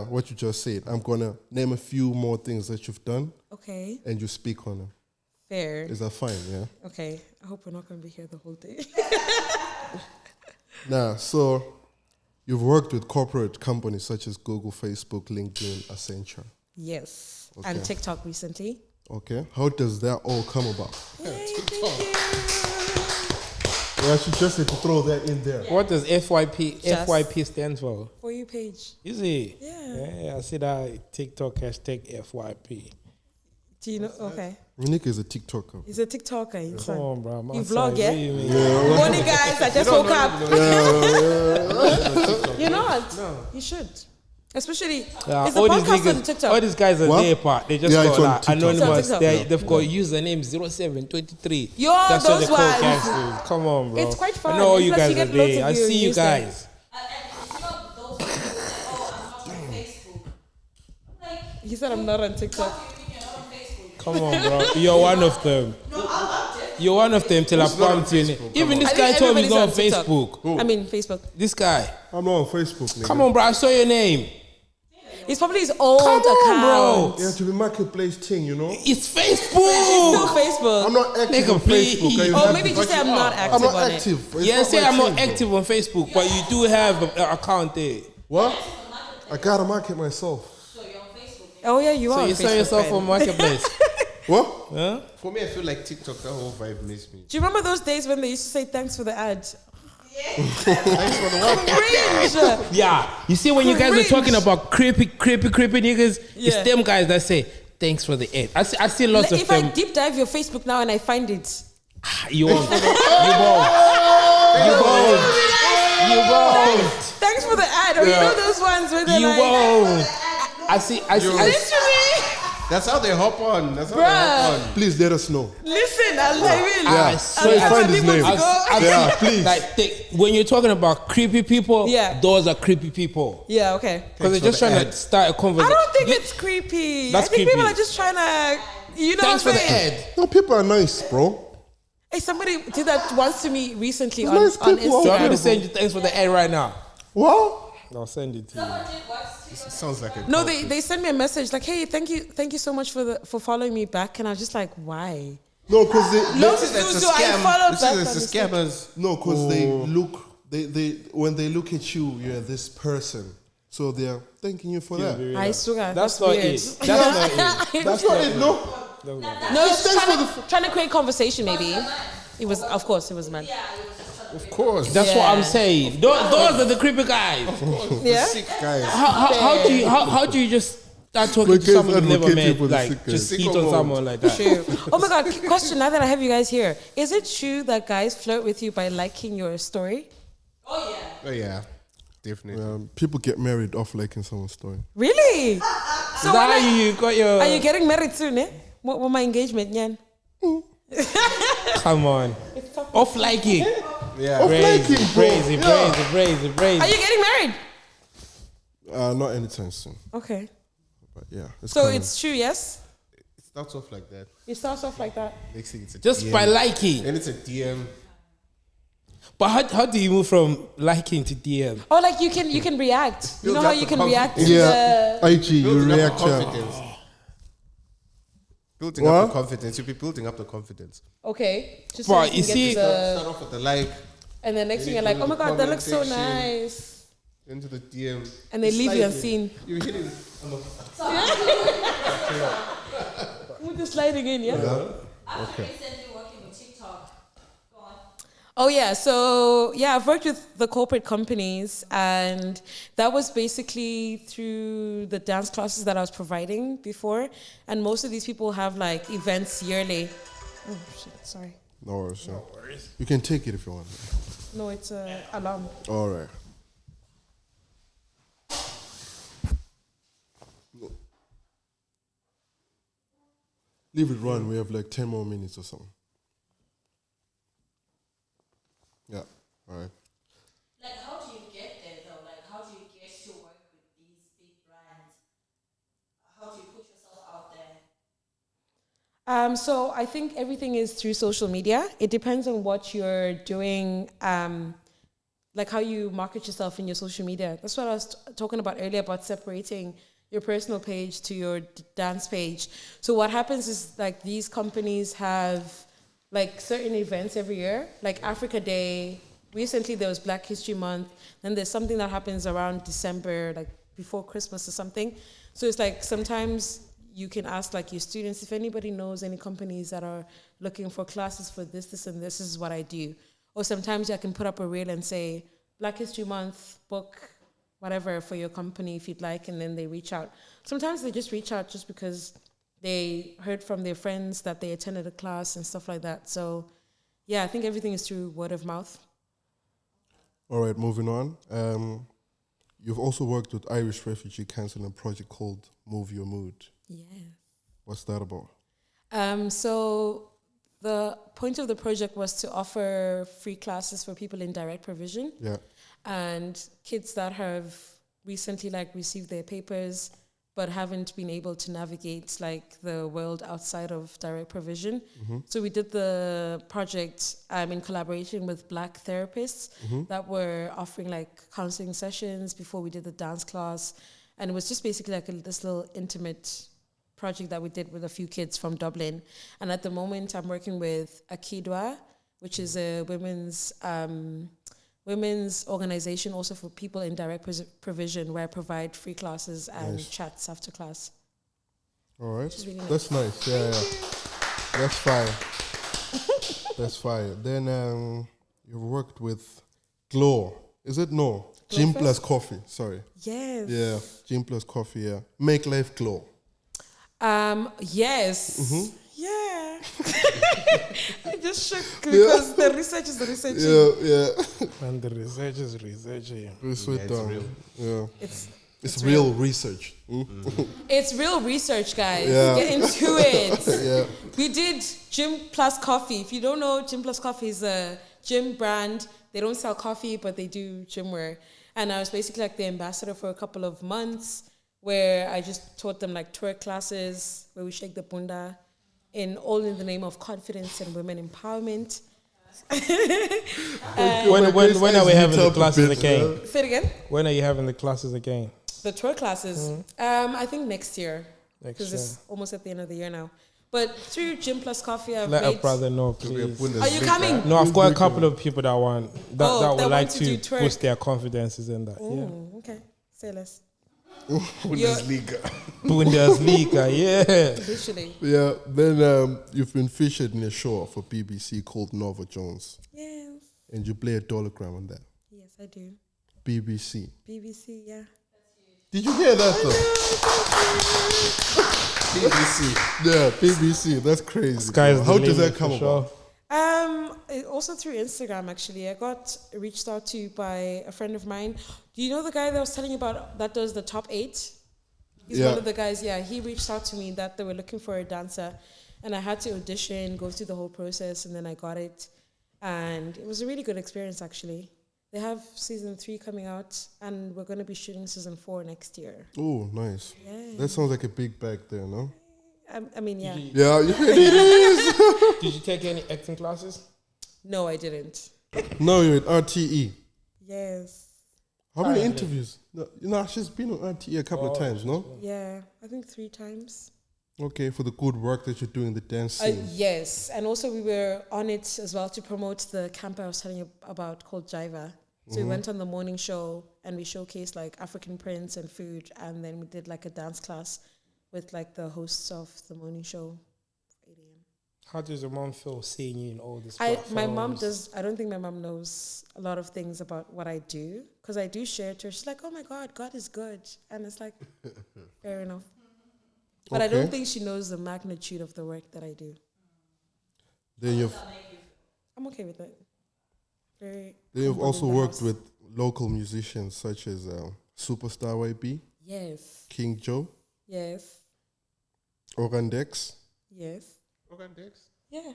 what you just said, I'm going to name a few more things that you've done Okay, and you speak on them. fair. Is that fine, yeah? Okay, I hope we're not going to be here the whole day. Now, so you've worked with corporate companies such as Google, Facebook, LinkedIn, Accenture. Yes, Okay. and TikTok recently. Okay, how does that all come about? Yay, thank you. Yeah, I should just need to throw that in there. What does FYP Just- FYP stand for? For you page. Is it? Yeah. I see that TikTok hashtag FYP. Do you know? Okay. Nick is a TikToker. He's a TikToker. He's Come on, bro. I'm You outside. vlog, yeah? What do you mean? Morning, guys. I just woke up. You're not. No. You should. Especially, Yeah, it's a all these podcast on niggas, all TikTok. these guys are What? there part. They just Yeah, got it's on like TikTok. anonymous. It's on TikTok. They've got username 0723. Yo, That's what those they call ones. gangsters. Come on, bro. It's quite fun. I know all you Plus, guys you are get loads there. of I you see you use them. guys. And you know those people say, oh, I'm not on Facebook. I'm like, He said I'm not on TikTok. what do you mean you're not on Facebook? Come on, bro. You're one of them. You're one of them till I bumped you in it. Even this I guy think told me he's not on everybody's on Facebook. I mean, Facebook. This guy. I'm not on Facebook, nigga. Come on, bro. I saw your name. It's probably his old Come on, account. bro. Yeah, to be marketplace thing, you know? It's Still Facebook. Facebook. I'm not active Nigga, on please. Facebook. Are you Oh, happy? maybe just say I'm not active I'm not on active. It's Yeah, not say my I'm not thing, bro. active on Facebook, but you do have an account there. What? I gotta market myself. So you're on Facebook. it. Oh yeah, you are. So on you saw Facebook, yourself friend. on Marketplace. What? Huh? For me, I feel like TikTok, that whole vibe makes me. Do you remember those days when they used to say thanks for the ad? Thanks for the what? Cringe. Yeah. You see, when you guys are Cringe. talking about creepy niggas, Yeah. it's them guys that say, thanks for the ad. I see lots Like, of if I them. deep dive your Facebook now and I find it, You won't. You won't. You won't. You won't. thanks for the ad. Or you know those ones where they're You like, won't. I see. literally, That's how they hop on. That's how they hop on. Please let us know. listen, I will. I So swear. find his people name. to go. Yeah, please. Like, when you're talking about creepy people, Yeah. those are creepy people. Yeah, okay. Because they're just for the trying to ad. start a I conversation. don't think it's creepy. That's I think people creepy. are just trying to, you know Thanks what for I'm the saying? ad. No, people are nice, bro. Hey, somebody did that once to me recently on, Nice on people out Do you want me Instagram. to send you thanks for the ad right now? What? I'll send it to you. Someone did what? Sounds like a No, cult. they sent me a message like, "Hey, thank you so much for following me back." And I was just like, "Why?" No, because they No, This is a so I scam. followed This back is on the the scammers. no, because they look they when they look at you, you're this person. So they're thanking you for that. I swear That's not weird. it. That's not it. That's not it, no. No, it's trying to create conversation. Maybe it was, of course, it was a man. Of course. That's what Yeah. I'm saying. Those are the creepy guys. Yeah. Sick guys. How do you just start talking to Because someone you've never advocating met, for the like sick just guys. hit Sicko on mode. someone like that? True. Oh my God! Question. Now that I have you guys here, is it true that guys flirt with you by liking your story? Oh yeah. Oh, yeah. Definitely. People get married off liking someone's story. Really? Is So that when how you got your? are you getting married soon? Eh? What my engagement? Yan? Come on, off liking, Yeah. crazy, liking, bro. crazy, Yeah. crazy. Are you getting married? Not anytime soon, Okay. but yeah. So kinda- it's true, yes. It starts off like that. It starts off like that. Next thing it's a Just DM. by liking? And it's a DM. But how do you move from liking to DM? Oh, like you can react. You Build know how up you the can react to yeah. the. IG, you Building up react. the confidence. Building up What? the confidence. You'll be building up the confidence. Okay. Just But so you can see- get to the, Start off with the like, and then next then thing you you're like, go oh to my the God, that looks so comment section. nice. into the DM. And they leave you Slide it. unseen. You hit it on the With the sliding in, yeah? I'm recently working with TikTok. Go on. Oh yeah, so yeah, I've worked with the corporate companies, and that was basically through the dance classes that I was providing before. And most of these people have like events yearly. Oh shit, sorry. No worries. You can take it if you want. No, it's a alarm. All right. Leave it run. We have like 10 more minutes or something. Yeah. All right. Like, how do you get there though? Like, how do you get to work with these big brands? How do you put yourself out there? So I think everything is through social media. It depends on what you're doing, like how you market yourself in your social media. That's what I was talking about earlier, about separating your personal page to your dance page. So what happens is, like, these companies have like certain events every year, like Africa Day. Recently there was Black History Month. Then there's something that happens around December, like before Christmas or something. So it's like sometimes you can ask like your students if anybody knows any companies that are looking for classes for this, and this is what I do. Or sometimes I can put up a reel and say, Black History Month, book whatever for your company if you'd like, and then they reach out. Sometimes they just reach out just because they heard from their friends that they attended a class and stuff like that. So yeah, I think everything is through word of mouth. All right, moving on. You've also worked with Irish refugee council in a project called Move Your Mood. Yeah. What's that about? So the point of the project was to offer free classes for people in direct provision. Yeah. And kids that have recently like received their papers but haven't been able to navigate like the world outside of direct provision. So we did the project in collaboration with Black therapists that were offering like counseling sessions before we did the dance class. And it was just basically like this little intimate project that we did with a few kids from Dublin. And at the moment I'm working with Akidwa, which is a women's organization also for people in direct provision, where I provide free classes and chats after class. All right. Really That's nice. Yeah. That's fire. That's fire. Then you've worked with Glow. Is it no? Gym First? plus coffee. Sorry. Yes. Yeah. Gym plus coffee. Yeah. Make life glow. Yes. Yeah. I just shook because the research is the researching. Yeah. And the research is researching. It's real. Yeah. It's real. real research. It's real research, guys. Yeah. Get into it. Yeah. We did Gym Plus Coffee. If you don't know, Gym Plus Coffee is a gym brand. They don't sell coffee, but they do gym wear. And I was basically like the ambassador for a couple of months, where I just taught them like twerk classes, where we shake the bunda, all in the name of confidence and women empowerment. When are we having the classes again? Say it again. When are you having the classes again? The twerk classes. I think next year, because it's almost at the end of the year now. But through Gym Plus Coffee, I've Let a made... brother know, please. Are you coming? No, I've got a couple of people that would like want to to do twerk. boost their confidences in that. Yeah. Okay, say less. Bundesliga. Bundesliga, yeah. Literally. Yeah. Then you've been featured in a show for BBC called Nova Jones, Yes. and you play a dologram on that. Yes, I do. BBC. BBC, yeah. Did you hear that though? BBC. Yeah, BBC. That's crazy. Sky's How the does that limit come for about? sure. Also through Instagram, actually. I got reached out to by a friend of mine. Do you know the guy that I was telling you about that does the top 8? He's one of the guys, yeah. He reached out to me that they were looking for a dancer, and I had to audition, go through the whole process, and then I got it. And it was a really good experience, actually. They have season 3 coming out, and we're going to be shooting season 4 next year. Oh, nice. Yeah. That sounds like a big bag there, no? I mean, yeah. Yeah, it is. Did you take any acting classes? No, I didn't. No, you're at RTE. Yes. How many interviews? No, she's been on RTE a couple of times, no? Yeah, I think 3 times. Okay, for the good work that you're doing in the dance scene. Yes, and also we were on it as well to promote the camp I was telling you about called Jiva. So we went on the morning show and we showcased like African prints and food, and then we did like a dance class with like the hosts of the morning show. 8 a.m. How does your mom feel seeing you in all this? My mom does. I don't think my mom knows a lot of things about what I do, because I do share it to her. She's like, "Oh my God, God is good," and it's like, fair enough. But I don't think she knows the magnitude of the work that I do. Then you've... I'm okay with it. Very They've humble also in the worked house. with local musicians such as Superstar YB, Yes. King Joe, Yes. Orandex. Yes. Yeah.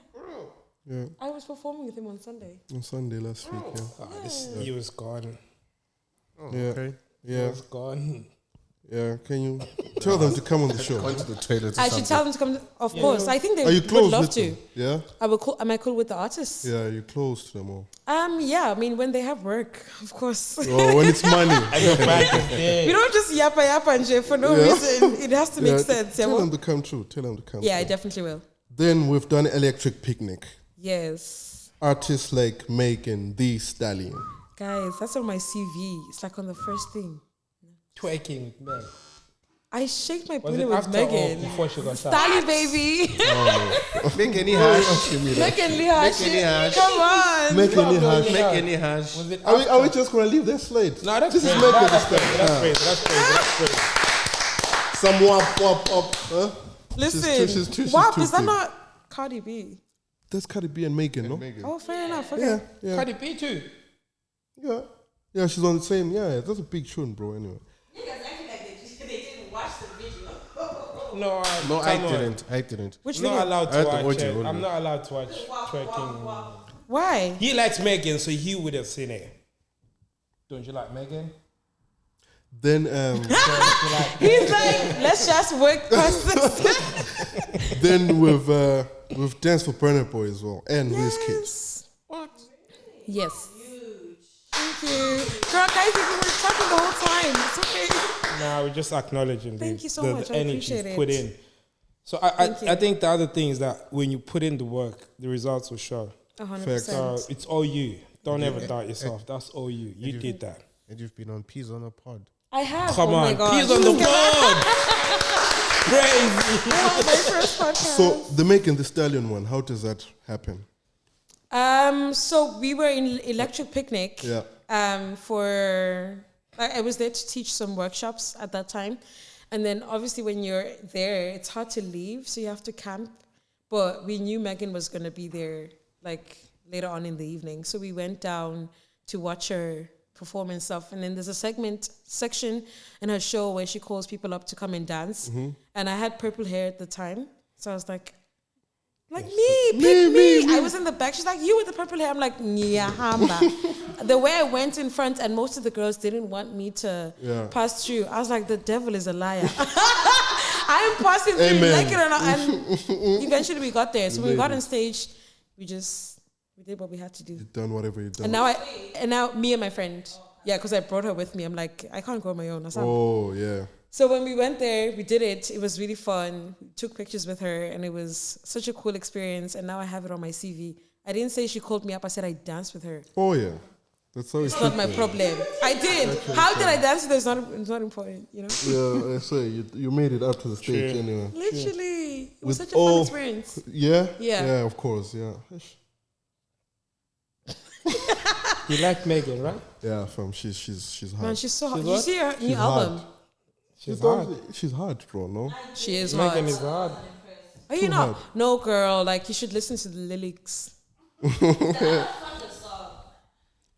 Yeah, I was performing with him on Sunday. on Sunday last week. Yeah, He was gone. yeah, He yeah, was gone. yeah. Can you tell them to come on the show? Going to the toilet. I should tell them to come. Of course, I think they Are you would close love with to. them? Yeah, I will. Am I cool with the artists? yeah. You close to them all. Yeah. I mean, when they have work, of course. Oh, when it's money. We don't just yappa and shit for no reason. It has to make sense. Yeah, Tell well, them to come true. Tell them to come. yeah, I true. definitely will. Then we've done Electric Picnic. Yes, Artists like Megan the Stallion. guys, that's on my CV. It's like on the first thing. Twerking with Meg. I shake my Was booty it with after or Megan. before she got started? Stallion, baby. Make any hash. Megan Lihash. Make any hash. Come on. Make any hash. Make any hash. Was it Are we just gonna leave that slate? No, that's this is crazy. Megan the That's Stallion. crazy. That's crazy. Some wap up. Huh? Listen, she's WAP, too is that big. not Cardi B? That's Cardi B and Megan, no? Oh, fair enough. Okay. Yeah, yeah, Cardi B too. yeah. Yeah, she's on the same. Yeah, that's a big tune, bro. Anyway. Niggas acting like they didn't watch the video. No, No, I come on. didn't. I didn't. Which I'm video? not allowed I had to to watch watch it it. only. I'm not allowed to watch twerking. Why? He likes Megan, so he would have seen it. Don't you like Megan? Then He's like, let's just work past this. then we've danced for Burner Boy as well and WizKid. Yes. What? Yes. Thank you. Girl, guys, we were talking the whole time. It's okay. Nah, we're just acknowowing Thank you so the much. I energy appreciate you put it. in. So Thank you. I think the other thing is that when you put in the work, the results will show. 100%. So it's all you. Don't ever doubt yourself. That's all you. You did that. And you've been on Peas on a Pod. I have. Come oh on. My God. Peas on the board. Crazy. Oh, my first podcast. So the Megan the Stallion one, how does that happen? So we were in Electric Picnic. Yeah. I was there to teach some workshops at that time, and then obviously when you're there, it's hard to leave, so you have to camp. But we knew Megan was gonna be there like later on in the evening, so we went down to watch her perform and stuff. And then there's a section in her show where she calls people up to come and dance. And I had purple hair at the time, so I was like me. I was in the back. She's like, you with the purple hair. I'm like, yeah, hamba. The way I went in front, and most of the girls didn't want me to pass through. I was like, the devil is a liar. I'm passing through, Amen. like it or not. And eventually we got there. So when we got on stage, we did what we had to do. You've done whatever you've done. And now me and my friend, because I brought her with me. I'm like, I can't go on my own. Oh yeah. So when we went there, we did it. It was really fun. We took pictures with her, and it was such a cool experience. And now I have it on my CV. I didn't say she called me up. I said I danced with her. Oh yeah. That's how It's not my problem. I did. How did I dance with her? It's not important, you know? Yeah, I say you made it up to the stage anyway. Literally. It was With such a fun experience. Yeah? Yeah. Yeah, of course, yeah. You like Megan, right? Yeah, fam, she's hard. Man, she's so hot. She's Did you what? see her new hard. album? She's hard. She's hard, bro, no? She is hot. Megan is hard. Are you not? No, girl. Like, you should listen to the lyrics.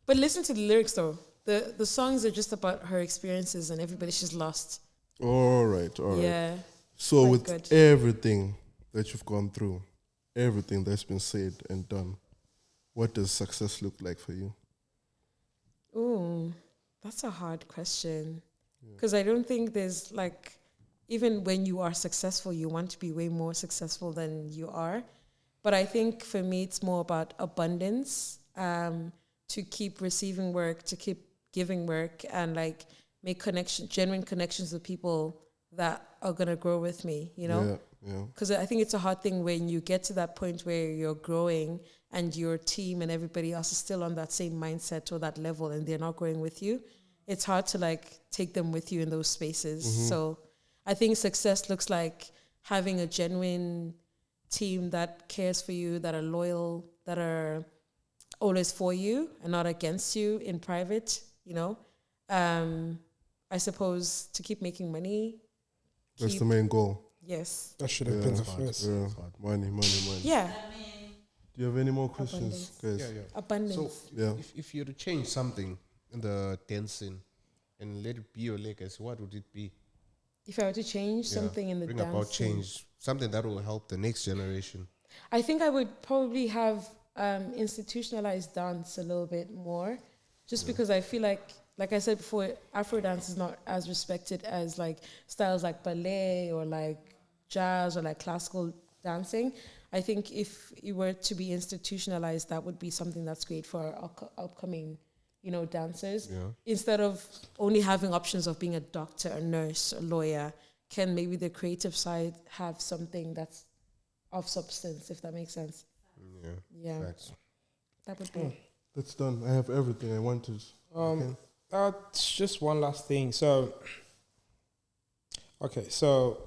But listen to the lyrics, though. The songs are just about her experiences and everybody she's lost. All right. Yeah. So quite with good. everything that you've gone through, everything that's been said and done, what does success look like for you? Ooh, that's a hard question. Because I don't think there's like, even when you are successful, you want to be way more successful than you are. But I think for me, it's more about abundance, to keep receiving work, to keep giving work, and like make genuine connections with people that are going to grow with me, you know? Yeah. Because I think it's a hard thing when you get to that point where you're growing and your team and everybody else is still on that same mindset or that level and they're not growing with you. It's hard to like take them with you in those spaces. So I think success looks like having a genuine team that cares for you, that are loyal, that are always for you and not against you in private, you know? I suppose to keep making money. That's keep- the main goal. Yes. That should have been the first. Yeah. Money. Yeah. Do you have any more questions, guys? Yeah. Abundance. So Yeah. if you were to change something in the dancing and let it be your legacy, what would it be? If I were to change Yeah. something in the Bring dancing, about change, something that will help the next generation. I think I would probably have institutionalized dance a little bit more, just because I feel like I said before, Afro dance is not as respected as like styles like ballet or like jazz or like classical dancing. I think if it were to be institutionalized, that would be something that's great for our upcoming, dancers. Yeah. Instead of only having options of being a doctor, a nurse, a lawyer, can maybe the creative side have something that's of substance, if that makes sense? Yeah. Facts. That would be. That's done. I have everything I wanted. That's just one last thing. So, okay, so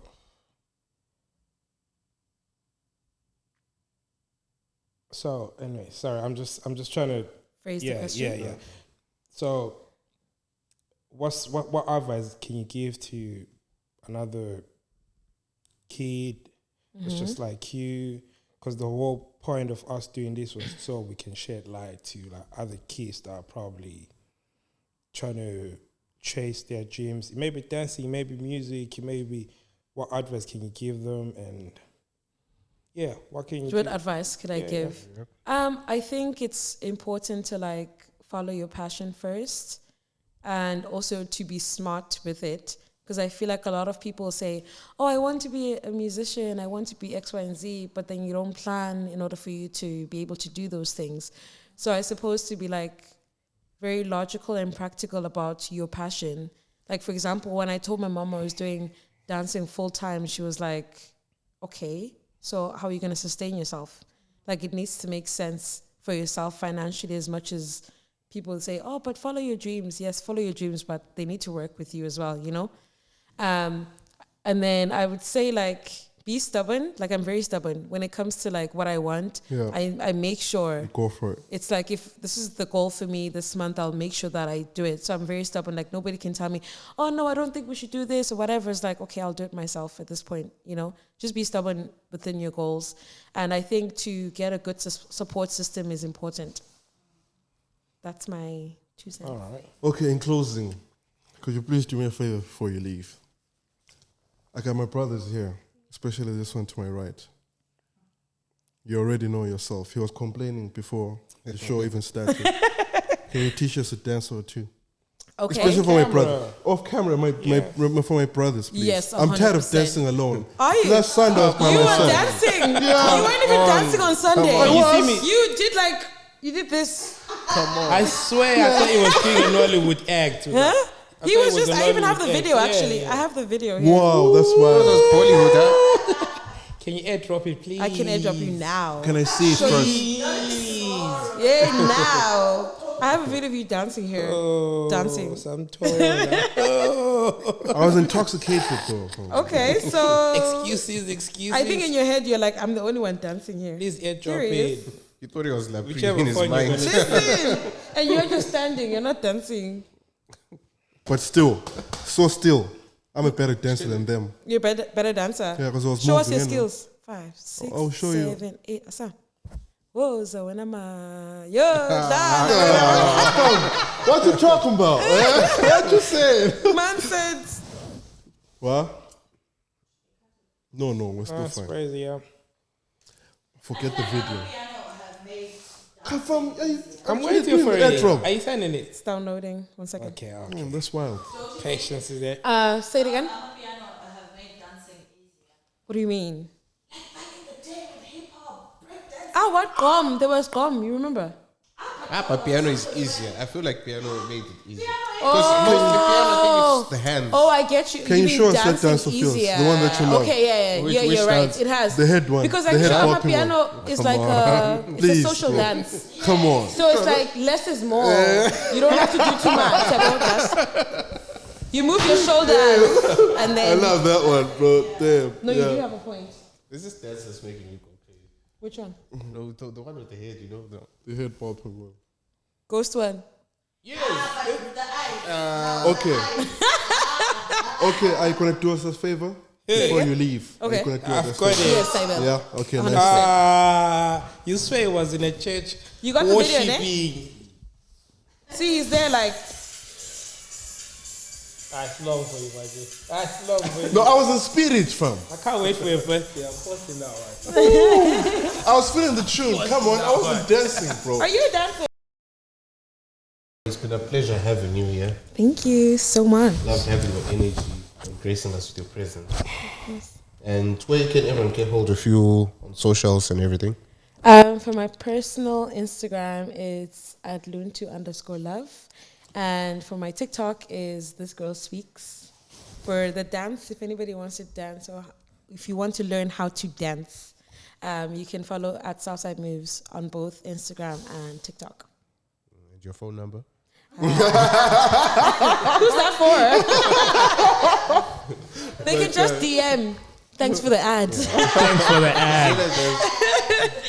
anyway, sorry, I'm just trying to Phrase the question. Yeah. So, what advice can you give to another kid who's just like you? Because the whole point of us doing this was so we can shed light to like other kids that are probably trying to chase their dreams. It may be dancing, it may be music, it may be what advice can you give them, and what can you What give? advice could I give? I think it's important to like follow your passion first, and also to be smart with it. Because I feel like a lot of people say, oh, I want to be a musician, I want to be X, Y, and Z, but then you don't plan in order for you to be able to do those things. So I suppose to be like very logical and practical about your passion. Like, for example, when I told my mom I was doing dancing full time, she was like, okay, so how are you going to sustain yourself? Like, it needs to make sense for yourself financially as much as people say, oh, but follow your dreams. Yes, follow your dreams, but they need to work with you as well, And then I would say, like, be stubborn. Like, I'm very stubborn. When it comes to, like, what I want, I make sure. Go for it. It's like, if this is the goal for me this month, I'll make sure that I do it. So I'm very stubborn. Like, nobody can tell me, oh, no, I don't think we should do this or whatever. It's like, okay, I'll do it myself at this point, Just be stubborn within your goals. And I think to get a good support system is important. That's my 2 cents. All right. Okay, in closing, could you please do me a favor before you leave? I got my brothers here, especially this one to my right. You already know yourself. He was complaining before the show even started. Can you teach us a dance or two? Okay. Especially for my brother. Off camera, for my brothers, please. Yes, I'm tired of 100%. dancing alone. Are you? Last Sunday I was by You were myself. dancing. You weren't even dancing on Sunday. on. You see me? You did this. I swear, I thought he was doing a Nollywood act. Huh? He thought was it was just, a I even have the Nollywood video act. actually. Yeah. I have the video here. Wow, that's why. Bollywood, huh? Can you airdrop it, please? I can airdrop you now. Can I see it first? Please. Yeah, now. I have a video of you dancing here. Dancing. I'm tired. I was intoxicated though. Okay, so Excuses. I think in your head you're like, I'm the only one dancing here. Please airdrop Serious? it. He thought he was like Whichever in his phone you're mind. gonna- Listen, and you're just standing. You're not dancing. But still, I'm a better dancer than them. You're better dancer. Yeah, because I was Show us moving, your you know. skills. 5, 6, I'll show you. 7, 8. Asa. Whoa, so when I'm yo, What you talking about? What you saying? man said. What? No, we're still That's fine. crazy, yeah. Forget the video. Piano have made Confirm. I'm waiting for it. Airdrop. Are you sending it? It's downloading. 1 second. Okay. That's wild. Patience is there. Say it again. piano have made dancing easier. What do you mean? Back in the day with hip hop, break dance. What gum? There was gum. You remember? But piano is easier. I feel like piano made it easier. Because mostly piano, I think it's the hands. Oh, I get you. Can you mean show us that dancing dance of yours? easier? The one that you love. Okay, yeah. Which You're right. dance? It has The head one. because The like head Shama bopping piano one. is like it's a Please, social bro. dance. Come on. So it's like less is more. You don't have to do too much about that. You move your shoulders and I then. love that one, bro. Damn. No, you Yeah. do have a point. This is dance that's making you go crazy. Which one? No, the one with the head, The head bopping one. Ghost one. Okay. Okay, are you gonna do us a favor? before you leave. Are you Okay. gonna do I've this got thing? it. Yes, I will. Yeah. Okay. 100%. Nice. You swear it was in a church. You got the video, ne? worshiping. See, he's there like, That's long for you, my G. That's long for you. No, I was in spirit, fam. I can't wait for your birthday. I'm posting that one. I was feeling the tune. Come on, I wasn't dancing, bro. are you dancing? It's been a pleasure having you here. Thank you so much. Love having your energy and gracing us with your presence. And where can everyone get hold of you on socials and everything? For my personal Instagram, it's at Luntu_love. And for my TikTok is This Girl Speaks. For the dance, if anybody wants to dance or if you want to learn how to dance, you can follow at Southside Moves on both Instagram and TikTok. And your phone number? Who's that for? They can just DM. Thanks for the ad. Thanks for the ad.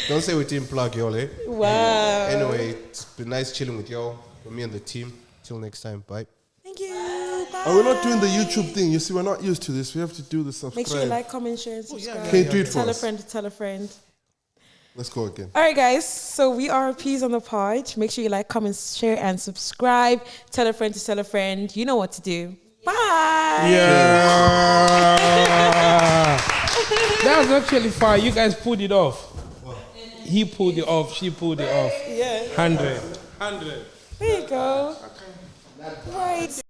Don't say we didn't plug y'all, eh? Wow. Anyway, it's been nice chilling with y'all, with me and the team. Till next time, bye. Thank you. Bye. And we're not doing the YouTube thing. You see, we're not used to this. We have to do the subscribe. Make sure you like, comment, share, and subscribe. Can you do it for Tell a us? friend to tell a friend. Let's go again. All right, guys. So we are Peas on the Pod. Make sure you like, comment, share, and subscribe. Tell a friend to tell a friend. You know what to do. Bye. Yeah. That was actually fine. You guys pulled it off. He pulled it off. She pulled it off. Yeah. 100. 100. There you go. Right.